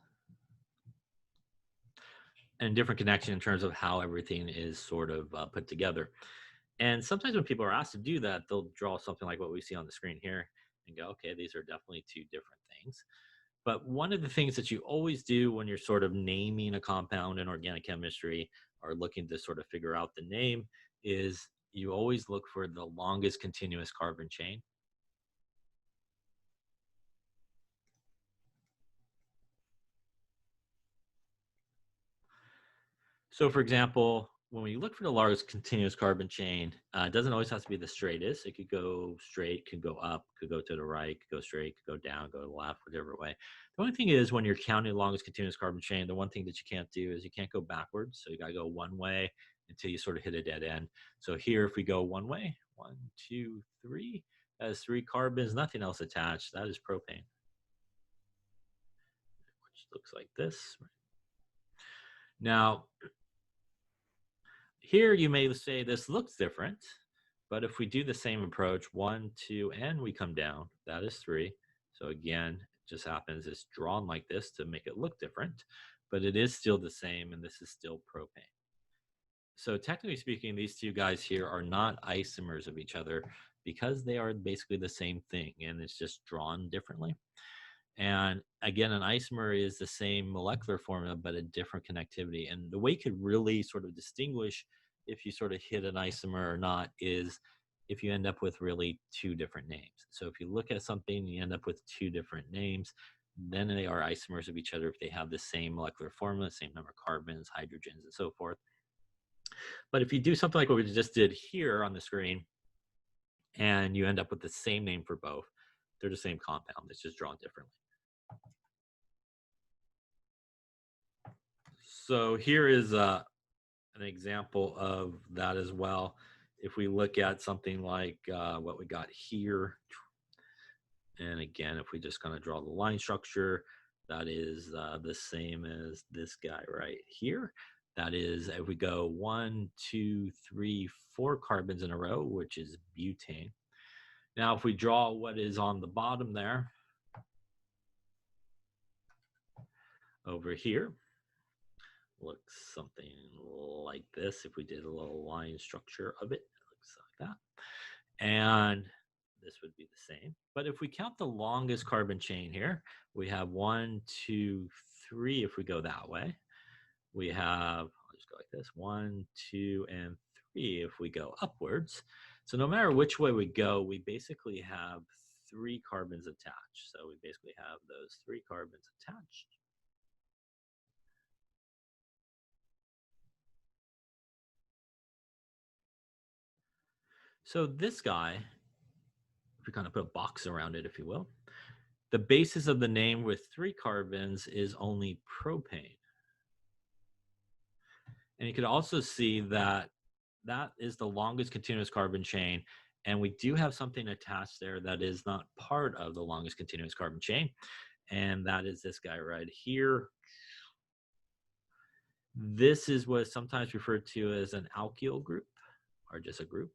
And different connection in terms of how everything is sort of put together. And sometimes when people are asked to do that, they'll draw something like what we see on the screen here and go, okay, these are definitely 2 different things. But one of the things that you always do when you're sort of naming a compound in organic chemistry or looking to sort of figure out the name is you always look for the longest continuous carbon chain. So for example, when we look for the largest continuous carbon chain, it doesn't always have to be the straightest. It could go straight, could go up, could go to the right, could go straight, could go down, go to the left, whatever way. The only thing is when you're counting the longest continuous carbon chain, the one thing that you can't do is you can't go backwards. So you got to go one way until you sort of hit a dead end. So here, if we go one way, 1, 2, 3, that is 3 carbons, nothing else attached. That is propane, which looks like this. Now, here you may say this looks different, but if we do the same approach, 1, 2, and we come down, that is 3. So again, it just happens it's drawn like this to make it look different, but it is still the same, and this is still propane. So technically speaking, these 2 guys here are not isomers of each other because they are basically the same thing, and it's just drawn differently. And again, an isomer is the same molecular formula, but a different connectivity. And the way you could really sort of distinguish if you sort of hit an isomer or not is if you end up with really 2 different names. So if you look at something, you end up with 2 different names, then they are isomers of each other if they have the same molecular formula, same number of carbons, hydrogens, and so forth. But if you do something like what we just did here on the screen, and you end up with the same name for both, they're the same compound, it's just drawn differently. So here is an example of that as well. If we look at something like what we got here, and again, if we just kind of draw the line structure, that is the same as this guy right here. That is, if we go 1, 2, 3, 4 carbons in a row, which is butane. Now, if we draw what is on the bottom there, over here, looks something like this. If we did a little line structure of it, it looks like that. And this would be the same. But if we count the longest carbon chain here, we have 1, 2, 3 if we go that way. We have, I'll just go like this, 1, 2, and 3 if we go upwards. So no matter which way we go, we basically have 3 carbons attached. So we basically have those 3 carbons attached. So this guy, if we kind of put a box around it, if you will, the basis of the name with 3 carbons is only propane. And you could also see that that is the longest continuous carbon chain. And we do have something attached there that is not part of the longest continuous carbon chain. And that is this guy right here. This is what is sometimes referred to as an alkyl group, or just a group.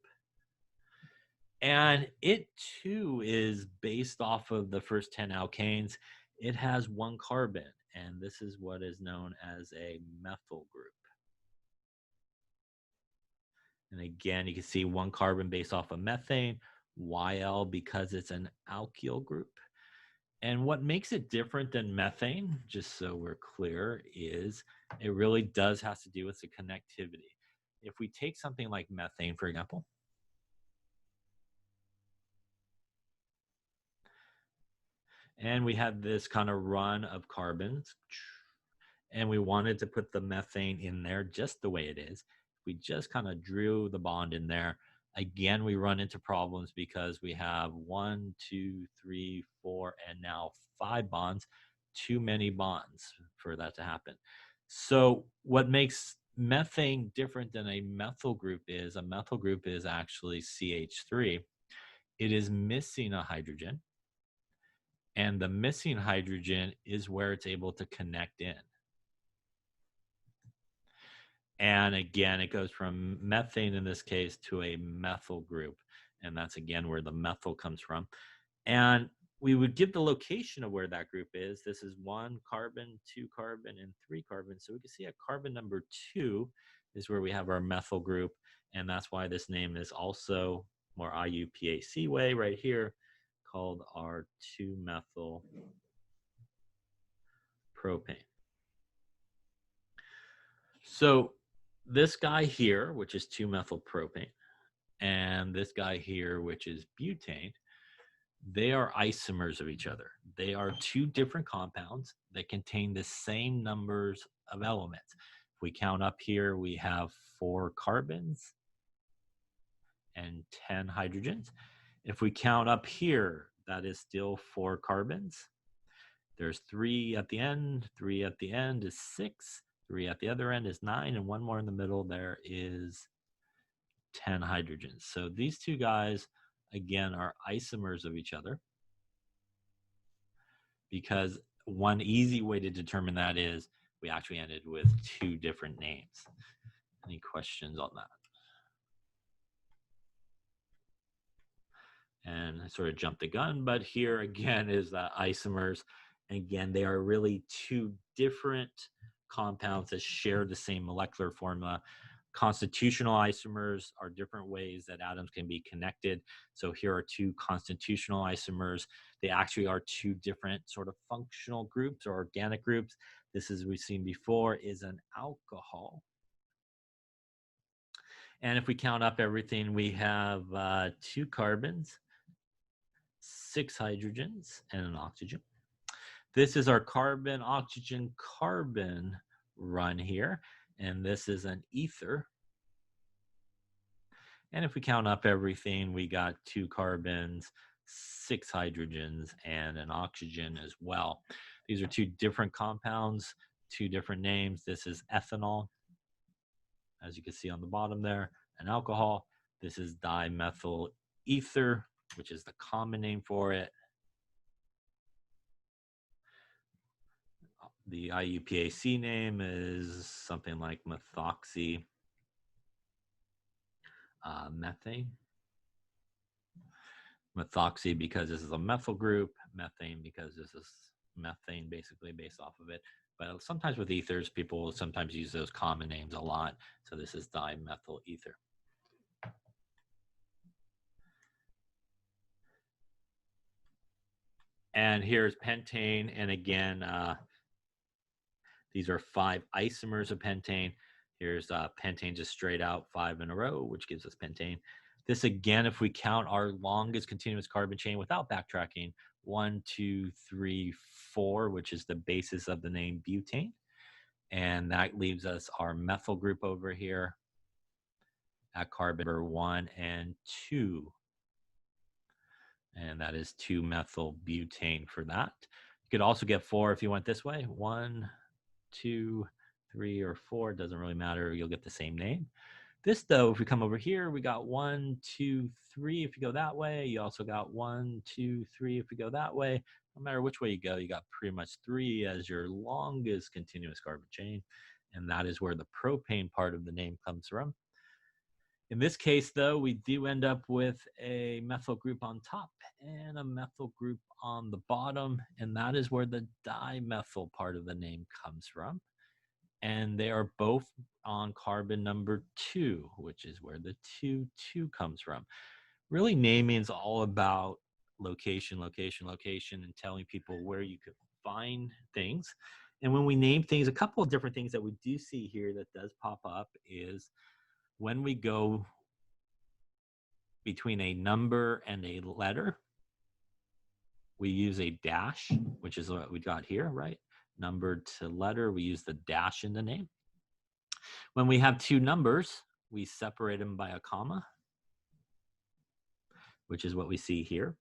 And it too is based off of the first 10 alkanes. It has 1 carbon, and this is what is known as a methyl group. And again, you can see 1 carbon based off of methane, YL because it's an alkyl group. And what makes it different than methane, just so we're clear, is it really does have to do with the connectivity. If we take something like methane, for example, and we had this kind of run of carbons, and we wanted to put the methane in there just the way it is, we just kind of drew the bond in there. Again, we run into problems because we have 1, 2, 3, 4, and now 5 bonds. Too many bonds for that to happen. So what makes methane different than a methyl group is actually CH3. It is missing a hydrogen, and the missing hydrogen is where it's able to connect in. And again, it goes from methane in this case to a methyl group. And that's again where the methyl comes from. And we would give the location of where that group is. This is 1 carbon, 2 carbon, and 3 carbon. So we can see at carbon number 2 is where we have our methyl group. And that's why this name is also more IUPAC way right here, called our 2-methyl propane. So this guy here, which is 2-methyl propane, and this guy here, which is butane, they are isomers of each other. They are 2 different compounds that contain the same numbers of elements. If we count up here, we have 4 carbons and 10 hydrogens. If we count up here, that is still 4 carbons. There's 3 at the end. 3 at the end is 6. 3 at the other end is 9, and 1 more in the middle, there is 10 hydrogens. So these 2 guys, again, are isomers of each other, because one easy way to determine that is we actually ended with 2 different names. Any questions on that? And I sort of jumped the gun, but here again is the isomers. Again, they are really 2 different compounds that share the same molecular formula. Constitutional isomers are different ways that atoms can be connected. So here are 2 constitutional isomers. They actually are 2 different sort of functional groups or organic groups. This, as we've seen before, is an alcohol. And if we count up everything, we have 2 carbons, 6 hydrogens, and an oxygen. This is our carbon, oxygen, carbon run here. And this is an ether. And if we count up everything, we got 2 carbons, 6 hydrogens, and an oxygen as well. These are 2 different compounds, 2 different names. This is ethanol, as you can see on the bottom there, an alcohol. This is dimethyl ether, which is the common name for it. The IUPAC name is something like methoxy methane. Methoxy because this is a methyl group, methane because this is methane basically based off of it. But sometimes with ethers, people sometimes use those common names a lot. So this is dimethyl ether. And here's pentane. And again, these are 5 isomers of pentane. Here's pentane just straight out 5 in a row, which gives us pentane. This again, if we count our longest continuous carbon chain without backtracking, 1, 2, 3, 4, which is the basis of the name butane. And that leaves us our methyl group over here at carbon number 1 and 2. And that is 2-methyl butane for that. You could also get 4 if you went this way. 1, 2, 3, or 4. It doesn't really matter. You'll get the same name. This, though, if we come over here, we got 1, 2, 3 if you go that way. You also got 1, 2, 3 if you go that way. No matter which way you go, you got pretty much 3 as your longest continuous carbon chain. And that is where the propane part of the name comes from. In this case, though, we do end up with a methyl group on top and a methyl group on the bottom. And that is where the dimethyl part of the name comes from. And they are both on carbon number 2, which is where the 2 comes from. Really, naming is all about location, location, location, and telling people where you could find things. And when we name things, a couple of different things that we do see here that does pop up is when we go between a number and a letter, we use a dash, which is what we got here, right? Number to letter, we use the dash in the name. When we have 2 numbers, we separate them by a comma, which is what we see here.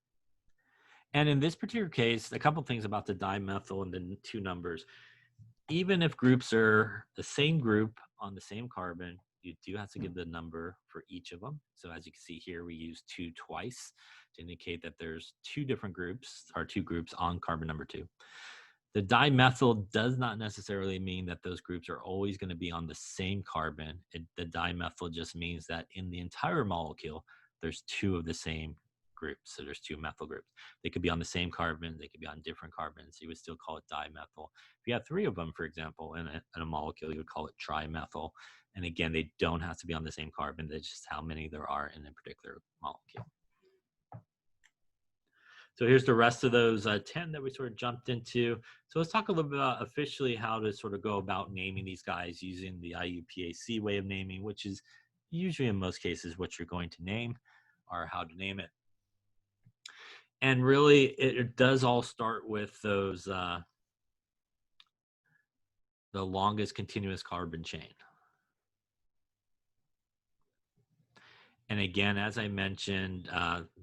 And in this particular case, a couple things about the dimethyl and the 2 numbers. Even if groups are the same group on the same carbon, you do have to give the number for each of them. So as you can see here, we use 2 twice to indicate that there's 2 different groups, or 2 groups on carbon number 2. The dimethyl does not necessarily mean that those groups are always going to be on the same carbon. The dimethyl just means that in the entire molecule, there's 2 of the same groups. So there's 2 methyl groups. They could be on the same carbon. They could be on different carbons. You would still call it dimethyl. If you have 3 of them, for example, in a molecule, you would call it trimethyl. And again, they don't have to be on the same carbon. That's just how many there are in a particular molecule. So here's the rest of those 10 that we sort of jumped into. So let's talk a little bit about officially how to sort of go about naming these guys using the IUPAC way of naming, which is usually in most cases what you're going to name or how to name it. And really, it does all start with those, the longest continuous carbon chain. And again, as I mentioned,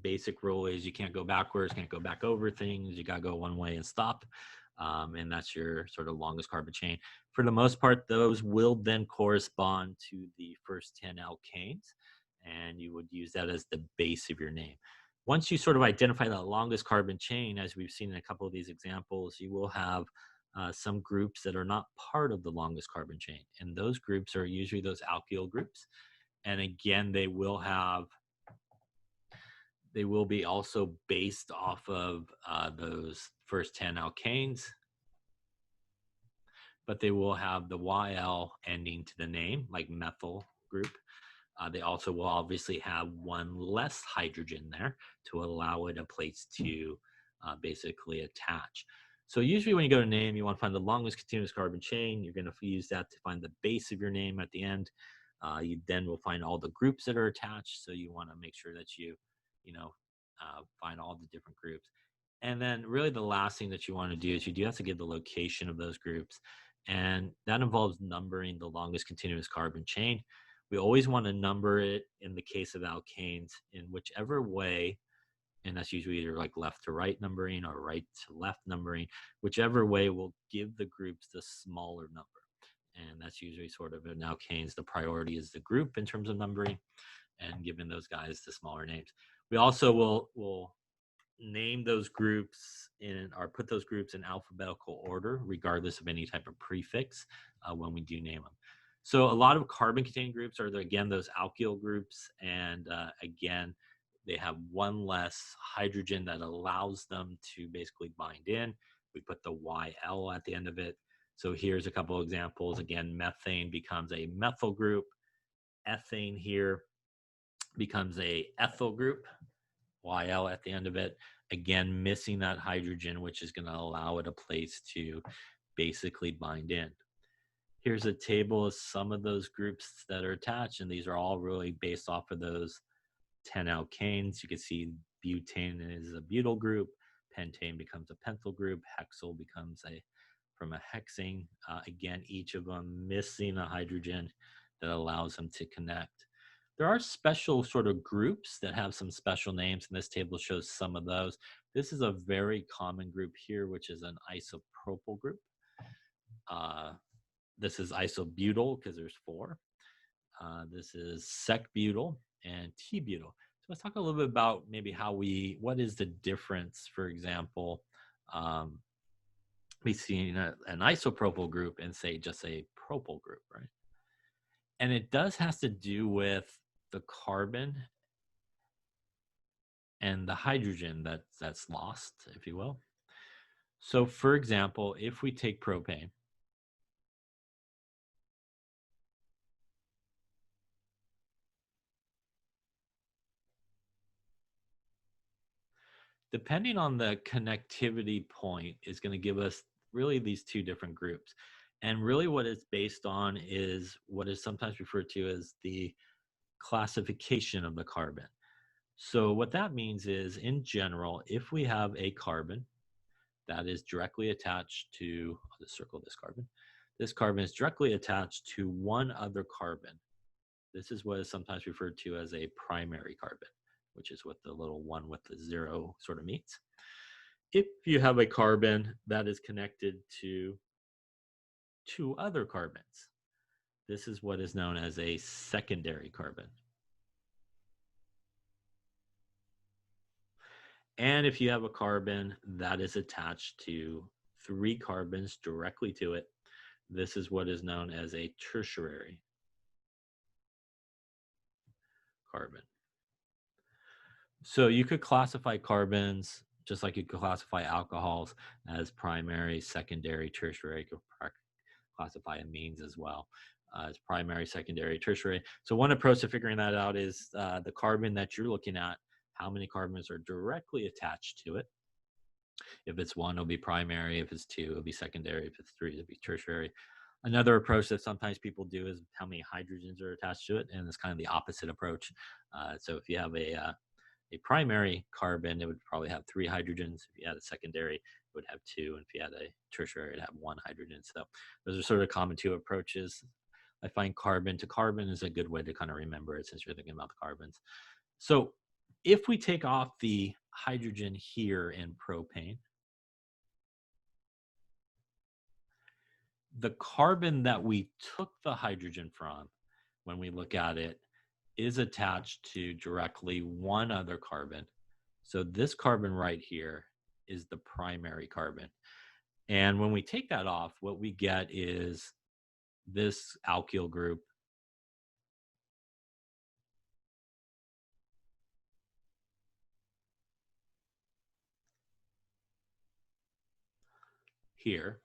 basic rule is you can't go backwards, can't go back over things. You got to go one way and stop. And that's your sort of longest carbon chain. For the most part, those will then correspond to the first 10 alkanes. And you would use that as the base of your name. Once you sort of identify that longest carbon chain, as we've seen in a couple of these examples, you will have some groups that are not part of the longest carbon chain. And those groups are usually those alkyl groups. And again, they will be also based off of those first 10 alkanes, but they will have the YL ending to the name, like methyl group. They also will obviously have one less hydrogen there to allow it a place to basically attach. So usually when you go to name, you want to find the longest continuous carbon chain. You're going to use that to find the base of your name at the end. You then will find all the groups that are attached. So you want to make sure that you find all the different groups. And then really the last thing that you want to do is you do have to give the location of those groups. And that involves numbering the longest continuous carbon chain. We always want to number it in the case of alkanes in whichever way, and that's usually either like left to right numbering or right to left numbering, whichever way will give the groups the smaller number. And that's usually sort of in alkanes, the priority is the group in terms of numbering and giving those guys the smaller names. We also will name those groups in or put those groups in alphabetical order, regardless of any type of prefix when we do name them. So a lot of carbon-containing groups are, again, those alkyl groups. And again, they have one less hydrogen that allows them to basically bind in. We put the YL at the end of it. So here's a couple of examples. Again, methane becomes a methyl group. Ethane here becomes a ethyl group, YL at the end of it. Again, missing that hydrogen, which is going to allow it a place to basically bind in. Here's a table of some of those groups that are attached, and these are all really based off of those 10 alkanes. You can see butane is a butyl group, pentane becomes a pentyl group, hexyl becomes from a hexane. Again, each of them missing a hydrogen that allows them to connect. There are special sort of groups that have some special names, and this table shows some of those. This is a very common group here, which is an isopropyl group. This is isobutyl because there's 4. This is sec-butyl and T-butyl. So let's talk a little bit about maybe what is the difference, for example, between an isopropyl group and say just a propyl group, right? And it has to do with the carbon and the hydrogen that's lost, if you will. So for example, if we take propane, depending on the connectivity point is going to give us really these 2 different groups. And really what it's based on is what is sometimes referred to as the classification of the carbon. So what that means is, in general, if we have a carbon that is directly attached to, I'll just circle this carbon is directly attached to one other carbon. This is what is sometimes referred to as a primary carbon, which is what the little 1 with the 0 sort of means. If you have a carbon that is connected to 2 other carbons, this is what is known as a secondary carbon. And if you have a carbon that is attached to 3 carbons directly to it, this is what is known as a tertiary carbon. So you could classify carbons just like you could classify alcohols as primary, secondary, tertiary. You could classify amines as well as primary, secondary, tertiary. So one approach to figuring that out is the carbon that you're looking at, how many carbons are directly attached to it. If it's 1, it'll be primary. If it's 2, it'll be secondary. If it's 3, it'll be tertiary. Another approach that sometimes people do is how many hydrogens are attached to it, and it's kind of the opposite approach. So if you have a primary carbon, it would probably have 3 hydrogens. If you had a secondary, it would have 2. And if you had a tertiary, it'd have 1 hydrogen. So those are sort of common 2 approaches. I find carbon to carbon is a good way to kind of remember it since you're thinking about the carbons. So if we take off the hydrogen here in propane, the carbon that we took the hydrogen from, when we look at it, is attached to directly 1 other carbon. So this carbon right here is the primary carbon. And when we take that off, what we get is this alkyl group here,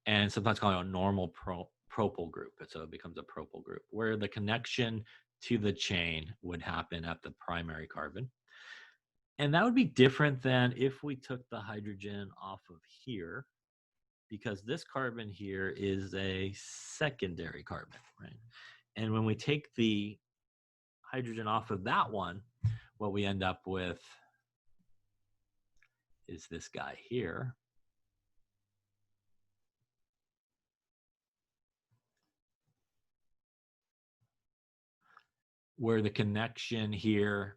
and sometimes called a normal propyl group. So it becomes a propyl group, where the connection to the chain would happen at the primary carbon. And that would be different than if we took the hydrogen off of here, because this carbon here is a secondary carbon, right? And when we take the hydrogen off of that one, what we end up with is this guy here. Where the connection here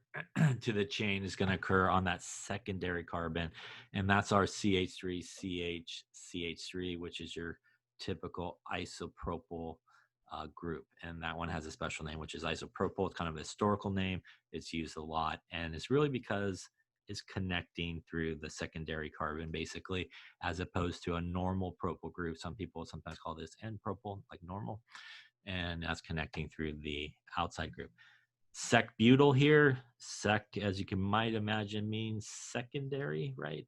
to the chain is going to occur on that secondary carbon. And that's our CH3CH3, which is your typical isopropyl group. And that one has a special name, which is isopropyl. It's kind of a historical name. It's used a lot. And it's really because it's connecting through the secondary carbon, basically, as opposed to a normal propyl group. Some people sometimes call this N-propyl, like normal. And that's connecting through the outside group. Sec-butyl here, sec, as you might imagine, means secondary, right?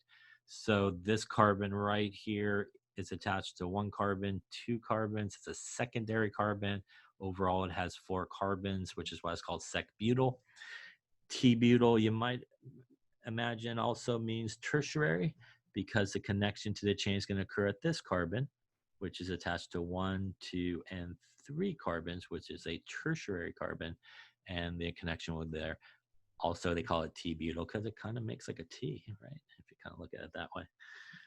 So this carbon right here is attached to one carbon, two carbons. It's a secondary carbon. Overall, it has 4 carbons, which is why it's called sec-butyl. T-butyl, you might imagine, also means tertiary, because the connection to the chain is going to occur at this carbon, which is attached to 1, 2, and 3 carbons, which is a tertiary carbon, and the connection with there. Also, they call it T-butyl because it kind of makes like a T, right? If you kind of look at it that way.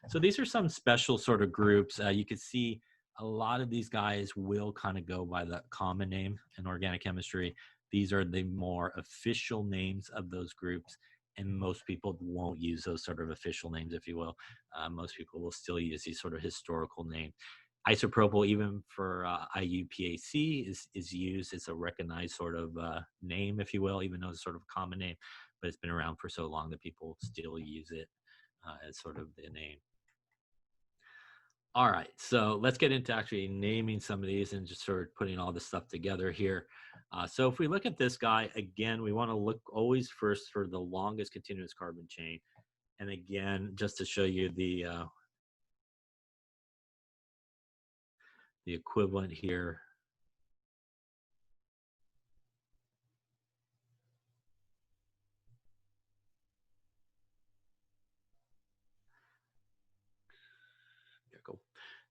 So these are some special sort of groups. You can see a lot of these guys will kind of go by the common name in organic chemistry. These are the more official names of those groups, and most people won't use those sort of official names, if you will. Most people will still use these sort of historical names. Isopropyl, even for IUPAC, is used. It's a recognized sort of name, if you will, even though it's sort of a common name, but it's been around for so long that people still use it as sort of the name. All right, so let's get into actually naming some of these and just sort of putting all this stuff together here. So if we look at this guy, again, we want to look always first for the longest continuous carbon chain. And again, just to show you the equivalent here.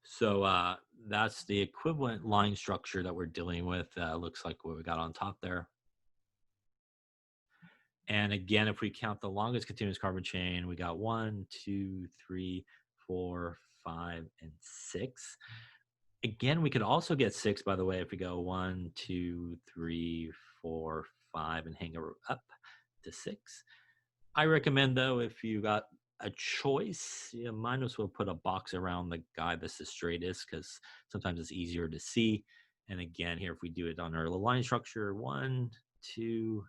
So that's the equivalent line structure that we're dealing with. Looks like what we got on top there. And again, if we count the longest continuous carbon chain, we got 1, 2, 3, 4, 5, and 6. Again, we could also get 6, by the way, if we go 1, 2, 3, 4, 5, and hang up to 6. I recommend, though, if you got a choice, you might as well put a box around the guy that's the straightest, because sometimes it's easier to see. And again, here, if we do it on our line structure, 1, 2,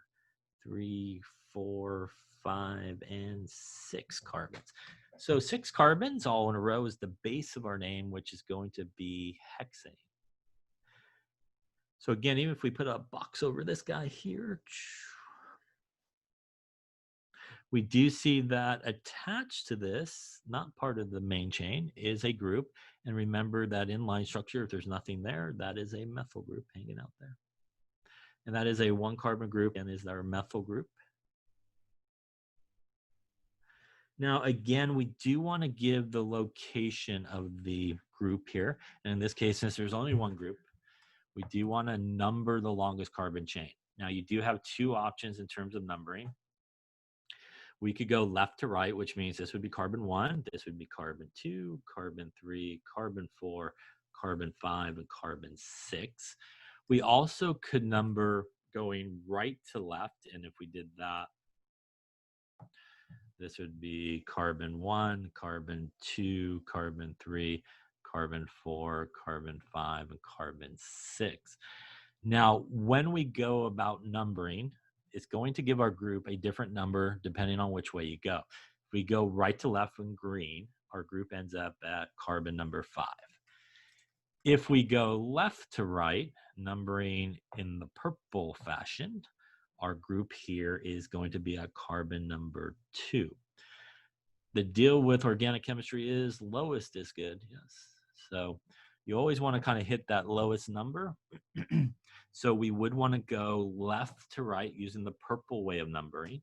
3, 4, 5, and 6 carbons. So 6 carbons all in a row is the base of our name, which is going to be hexane. So again, even if we put a box over this guy here, we do see that attached to this, not part of the main chain, is a group. And remember that in line structure, if there's nothing there, that is a methyl group hanging out there. And that is a 1 carbon group and is our methyl group. Now, again, we do want to give the location of the group here. And in this case, since there's only 1 group, we do want to number the longest carbon chain. Now, you do have 2 options in terms of numbering. We could go left to right, which means this would be carbon 1, this would be carbon 2, carbon 3, carbon 4, carbon 5, and carbon 6. We also could number going right to left, and if we did that, this would be carbon 1, carbon 2, carbon 3, carbon 4, carbon 5, and carbon 6. Now, when we go about numbering, it's going to give our group a different number depending on which way you go. If we go right to left in green, our group ends up at carbon number 5. If we go left to right, numbering in the purple fashion, our group here is going to be at carbon number 2. The deal with organic chemistry is lowest is good, yes. So you always want to kind of hit that lowest number. So we would want to go left to right using the purple way of numbering.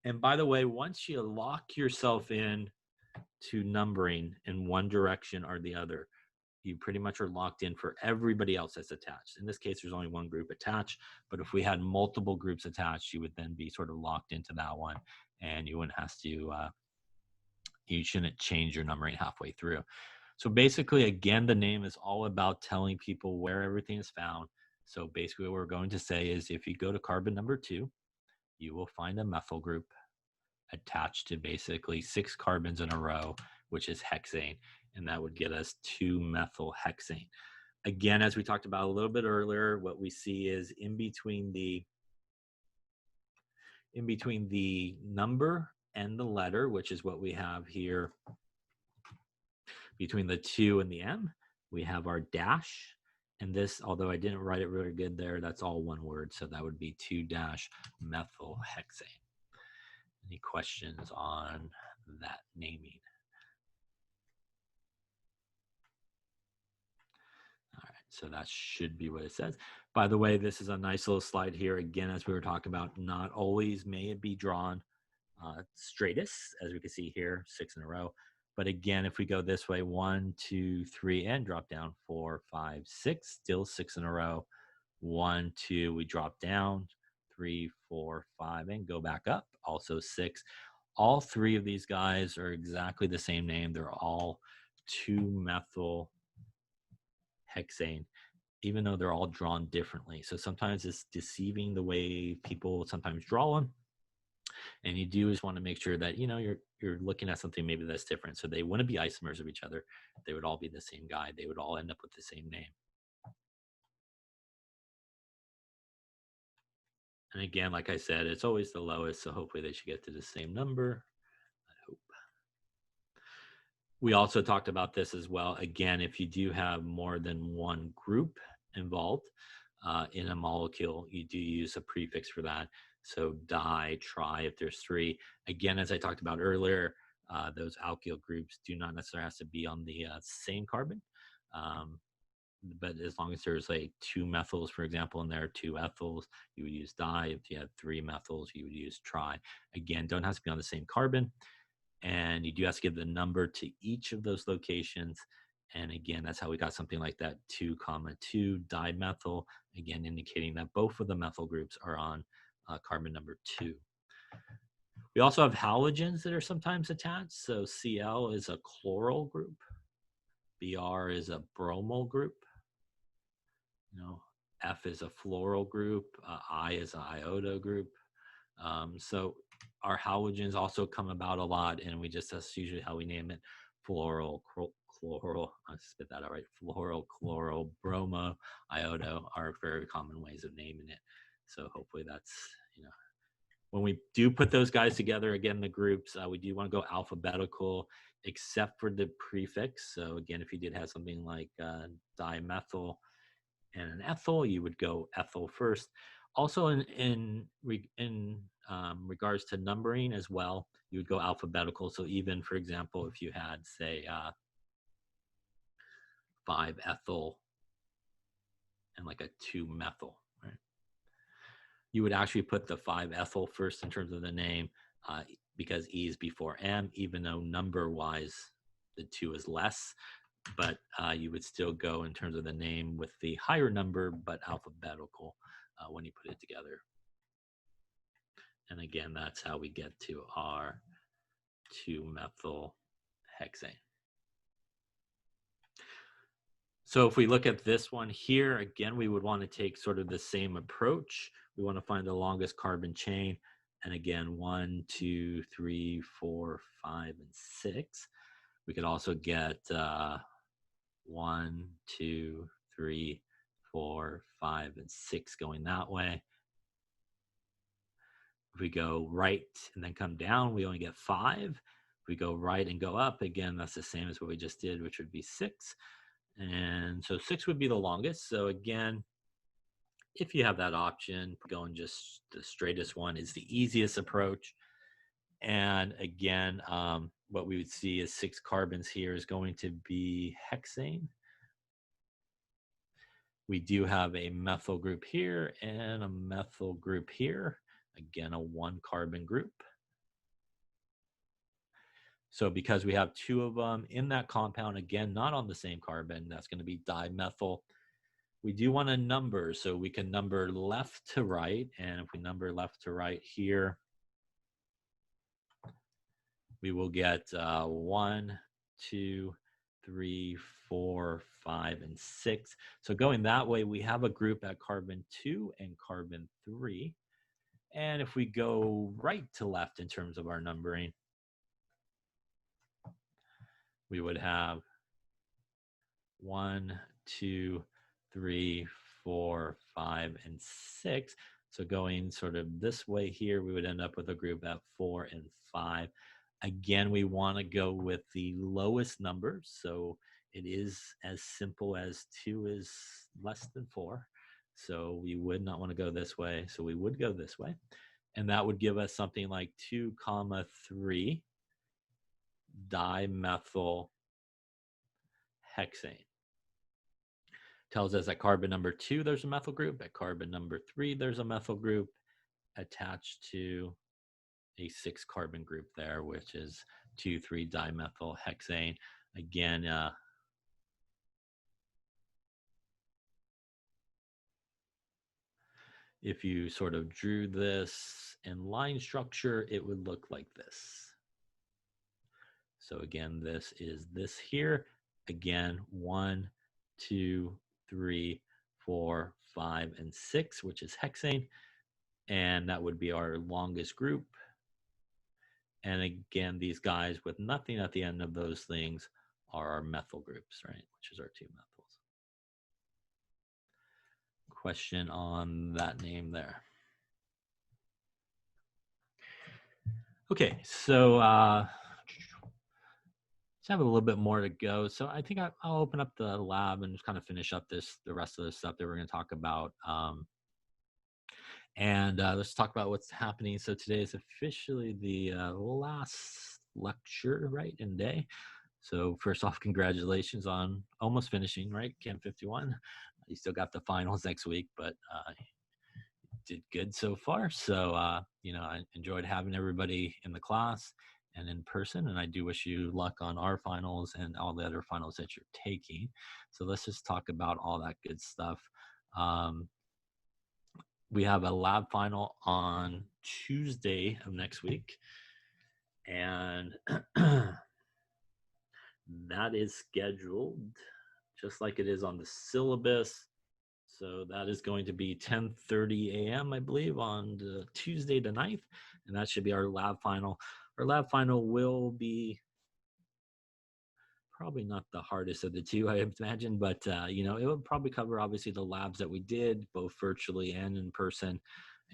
And by the way, once you lock yourself in to numbering in one direction or the other, you pretty much are locked in for everybody else that's attached. In this case, there's only 1 group attached, but if we had multiple groups attached, you would then be sort of locked into that one, and you wouldn't have to you shouldn't change your numbering halfway through. So basically, again, the name is all about telling people where everything is found. So basically what we're going to say is if you go to carbon number 2, you will find a methyl group attached to basically 6 carbons in a row, which is hexane, and that would get us 2-methylhexane. Again, as we talked about a little bit earlier, what we see is in between the number and the letter, which is what we have here between the 2 and the M, we have our dash. And this, although I didn't write it really good there, that's all one word. So that would be 2-methylhexane. Any questions on that naming? All right, so that should be what it says. By the way, this is a nice little slide here. Again, as we were talking about, not always may it be drawn straightest, as we can see here, 6 in a row. But again, if we go this way, 1, 2, 3, and drop down 4, 5, 6, still 6 in a row. 1, 2, we drop down, 3, 4, 5, and go back up, also 6. All 3 of these guys are exactly the same name. They're all 2-methylhexane, even though they're all drawn differently. So sometimes it's deceiving the way people sometimes draw them. And you do just want to make sure that, you know, you're looking at something maybe that's different. So they wouldn't be isomers of each other. They would all be the same guy. They would all end up with the same name. And again, like I said, it's always the lowest. So hopefully they should get to the same number. I hope. We also talked about this as well. Again, if you do have more than one group involved in a molecule, you do use a prefix for that. So di, tri, if there's 3. Again, as I talked about earlier, those alkyl groups do not necessarily have to be on the same carbon. But as long as there's like 2 methyls, for example, and there are 2 ethyls, you would use di. If you had 3 methyls, you would use tri. Again, don't have to be on the same carbon. And you do have to give the number to each of those locations. And again, that's how we got something like that 2, 2 dimethyl, again, indicating that both of the methyl groups are on carbon number 2. We also have halogens that are sometimes attached. So Cl is a chloral group. Br is a bromol group. You know, F is a fluoral group. I is an iodo group. So our halogens also come about a lot, and that's usually how we name it. Fluoral, chloral, I spit that out right. Fluoral, chloral, bromo, iodo are very common ways of naming it. So hopefully that's, you know, when we do put those guys together, again, the groups, we do want to go alphabetical, except for the prefix. So again, if you did have something like dimethyl and an ethyl, you would go ethyl first. Also, in regards to numbering as well, you would go alphabetical. So even, for example, if you had, say, 5-ethyl and like a 2-methyl, right? You would actually put the 5-ethyl first in terms of the name because E is before M, even though number-wise the 2 is less. But you would still go in terms of the name with the higher number, but alphabetical when you put it together. And again, that's how we get to our 2-methylhexane. So if we look at this one here, again, we would want to take sort of the same approach. We want to find the longest carbon chain. And again, 1, 2, 3, 4, 5, and 6. We could also get 1, 2, 3, 4, 5, and 6 going that way. If we go right and then come down, we only get 5. If we go right and go up, again, that's the same as what we just did, which would be 6. And so 6 would be the longest. So again, if you have that option, going just the straightest one is the easiest approach. And again, what we would see is 6 carbons here is going to be hexane. We do have a methyl group here and a methyl group here. Again, a 1-carbon group. So because we have 2 of them in that compound, again, not on the same carbon, that's going to be dimethyl. We do want to number, so we can number left to right. And if we number left to right here, we will get 1, 2, 3, 4, 5, and 6. So going that way, we have a group at carbon 2 and carbon 3. And if we go right to left in terms of our numbering, we would have 1, 2, 3, 4, 5, and 6. So going sort of this way here, we would end up with a group at 4 and 5. Again, we want to go with the lowest numbers. So it is as simple as 2 is less than 4. So we would not want to go this way. So we would go this way. And that would give us something like 2, 3 dimethyl hexane. Tells us at carbon number 2, there's a methyl group. At carbon number 3, there's a methyl group attached to a 6 carbon group there, which is 2,3 dimethyl hexane. Again, if you sort of drew this in line structure, it would look like this. So again, this is this here. Again, 1, 2, 3, 4, 5, and 6, which is hexane. And that would be our longest group. And again, these guys with nothing at the end of those things are our methyl groups, right? Which is our 2 methyls. Question on that name there. Okay, so let's have a little bit more to go. So I think I'll open up the lab and just kind of finish up the rest of the stuff that we're going to talk about. And let's talk about what's happening. So today is officially the last lecture, right, and day. So first off, congratulations on almost finishing, right? Chem 51. You still got the finals next week, but did good so far. So, I enjoyed having everybody in the class and in person, and I do wish you luck on our finals and all the other finals that you're taking. So let's just talk about all that good stuff. We have a lab final on Tuesday of next week, and that is scheduled just like it is on the syllabus. So that is going to be 10:30 a.m., I believe, on Tuesday the 9th, and that should be our lab final. Our lab final will be probably not the hardest of the two, I imagine, but it will probably cover obviously the labs that we did both virtually and in person,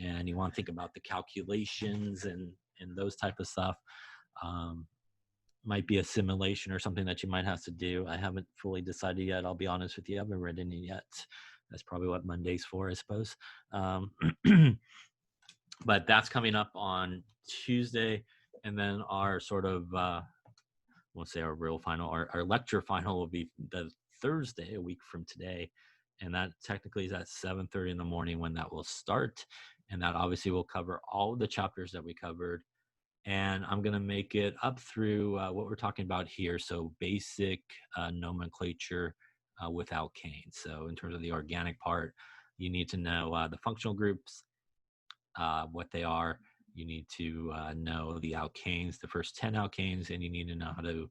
and you want to think about the calculations and those type of stuff. Might be a simulation or something that you might have to do. I haven't fully decided yet. I'll be honest with you. I haven't read any yet. That's probably what Monday's for, I suppose. But that's coming up on Tuesday. And then our sort of, we'll say our real final, our lecture final will be the Thursday, a week from today. And that technically is at 7:30 in the morning when that will start. And that obviously will cover all of the chapters that we covered. And I'm going to make it up through what we're talking about here. So basic nomenclature with alkanes. So in terms of the organic part, you need to know the functional groups, what they are. You need to know the alkanes, the first 10 alkanes, and you need to know how to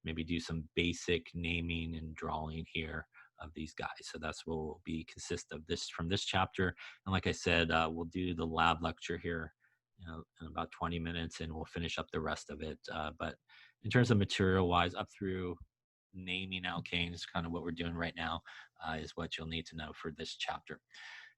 maybe do some basic naming and drawing here of these guys. So that's what will be consist of this from this chapter. And like I said, we'll do the lab lecture here in about 20 minutes, and we'll finish up the rest of it. But in terms of material wise, up through naming alkanes, kind of what we're doing right now, is what you'll need to know for this chapter.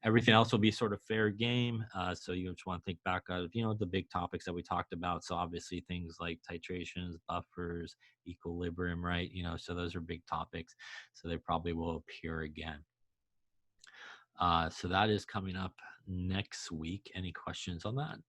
Everything else will be sort of fair game. So you just want to think back of, the big topics that we talked about. So obviously things like titrations, buffers, equilibrium, right? So those are big topics. So they probably will appear again. So that is coming up next week. Any questions on that?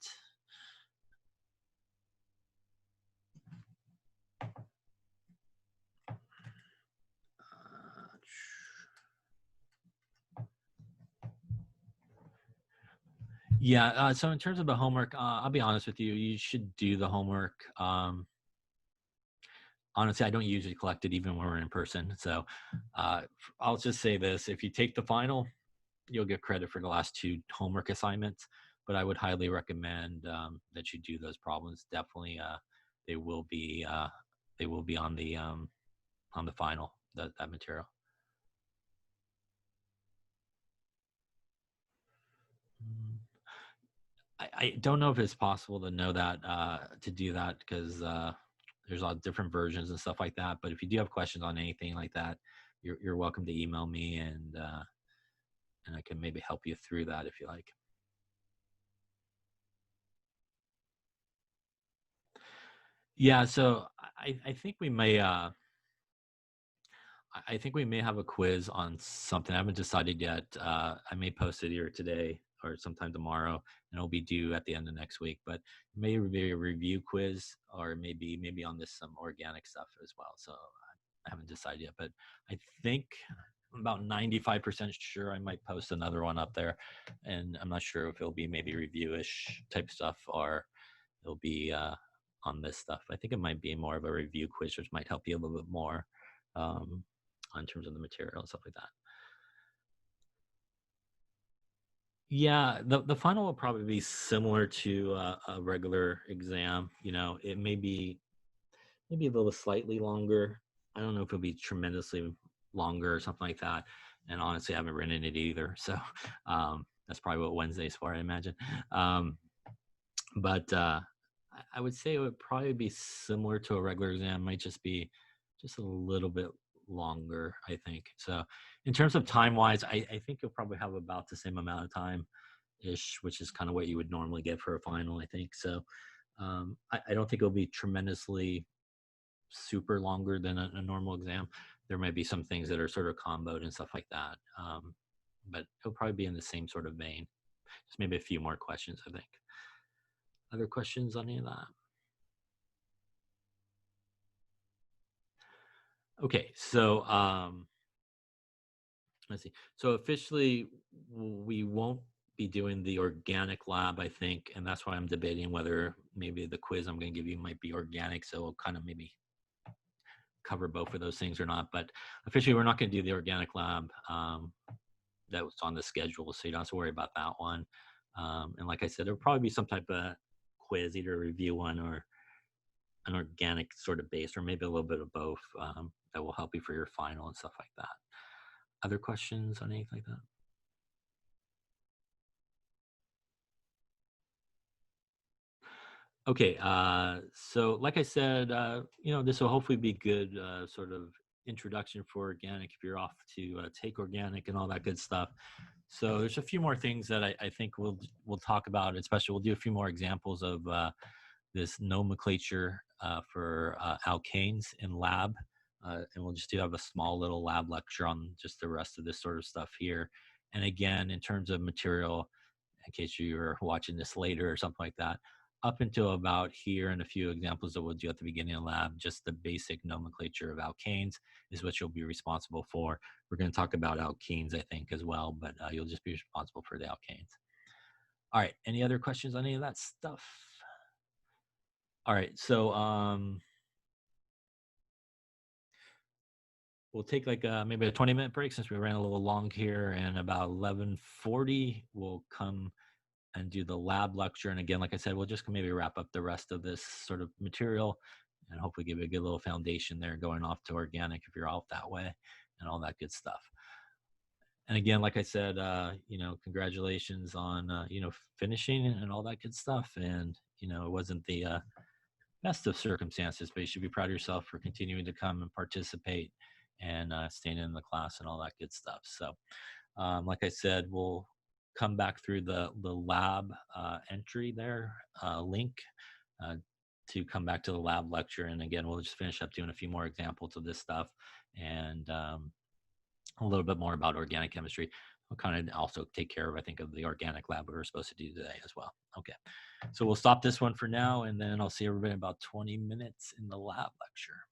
Yeah, so in terms of the homework, I'll be honest with you, you should do the homework. Honestly, I don't usually collect it even when we're in person. So I'll just say this, if you take the final, you'll get credit for the last 2 homework assignments, but I would highly recommend that you do those problems. Definitely they will be on the final, that material. I don't know if it's possible to know that, to do that, because there's a lot of different versions and stuff like that. But if you do have questions on anything like that, you're welcome to email me, and I can maybe help you through that if you like. Yeah, so I think we may I think we may have a quiz on something. I haven't decided yet. I may post it either today or sometime tomorrow, and it'll be due at the end of next week. But it may be a review quiz, or maybe on this some organic stuff as well. So I haven't decided yet, but I think I'm about 95% sure I might post another one up there, and I'm not sure if it'll be maybe review-ish type stuff, or it'll be on this stuff. I think it might be more of a review quiz, which might help you a little bit more. In terms of the material and stuff like that. Yeah, the final will probably be similar to a regular exam. It may be maybe a little slightly longer. I don't know if it'll be tremendously longer or something like that. And honestly, I haven't written it either. So that's probably what Wednesday's for, I imagine. But I would say it would probably be similar to a regular exam. It might just be just a little bit longer, I think. So in terms of time-wise, I think you'll probably have about the same amount of time-ish, which is kind of what you would normally get for a final, I think. So I don't think it'll be tremendously super longer than a normal exam. There might be some things that are sort of comboed and stuff like that. But it'll probably be in the same sort of vein. Just maybe a few more questions, I think. Other questions on any of that? Okay, so let's see. So officially, we won't be doing the organic lab, I think, and that's why I'm debating whether maybe the quiz I'm going to give you might be organic. So we'll kind of maybe cover both of those things or not. But officially, we're not going to do the organic lab. That was on the schedule, so you don't have to worry about that one. And like I said, there'll probably be some type of quiz, either a review one or an organic sort of base, or maybe a little bit of both, that will help you for your final and stuff like that. Other questions on anything like that? Okay, so like I said, this will hopefully be good sort of introduction for organic if you're off to take organic and all that good stuff. So there's a few more things that I think we'll talk about, especially we'll do a few more examples of this nomenclature for alkanes in lab. And we'll just have a small little lab lecture on just the rest of this sort of stuff here. And again, in terms of material, in case you're watching this later or something like that, up until about here and a few examples that we'll do at the beginning of the lab, just the basic nomenclature of alkanes is what you'll be responsible for. We're going to talk about alkenes, I think, as well, but you'll just be responsible for the alkanes. All right, any other questions on any of that stuff? All right, so we'll take like maybe a 20-minute break since we ran a little long here, and about 11:40 we'll come and do the lab lecture. And again, like I said, we'll just maybe wrap up the rest of this sort of material and hopefully give you a good little foundation there going off to organic if you're off that way and all that good stuff. And again, like I said, congratulations on, finishing and all that good stuff. And, it wasn't the best of circumstances, but you should be proud of yourself for continuing to come and participate and staying in the class and all that good stuff. So, like I said, we'll come back through the lab entry there, link to come back to the lab lecture. And again, we'll just finish up doing a few more examples of this stuff and a little bit more about organic chemistry. We'll kind of also take care of, I think, of the organic lab we were supposed to do today as well. Okay, so we'll stop this one for now, and then I'll see everybody in about 20 minutes in the lab lecture.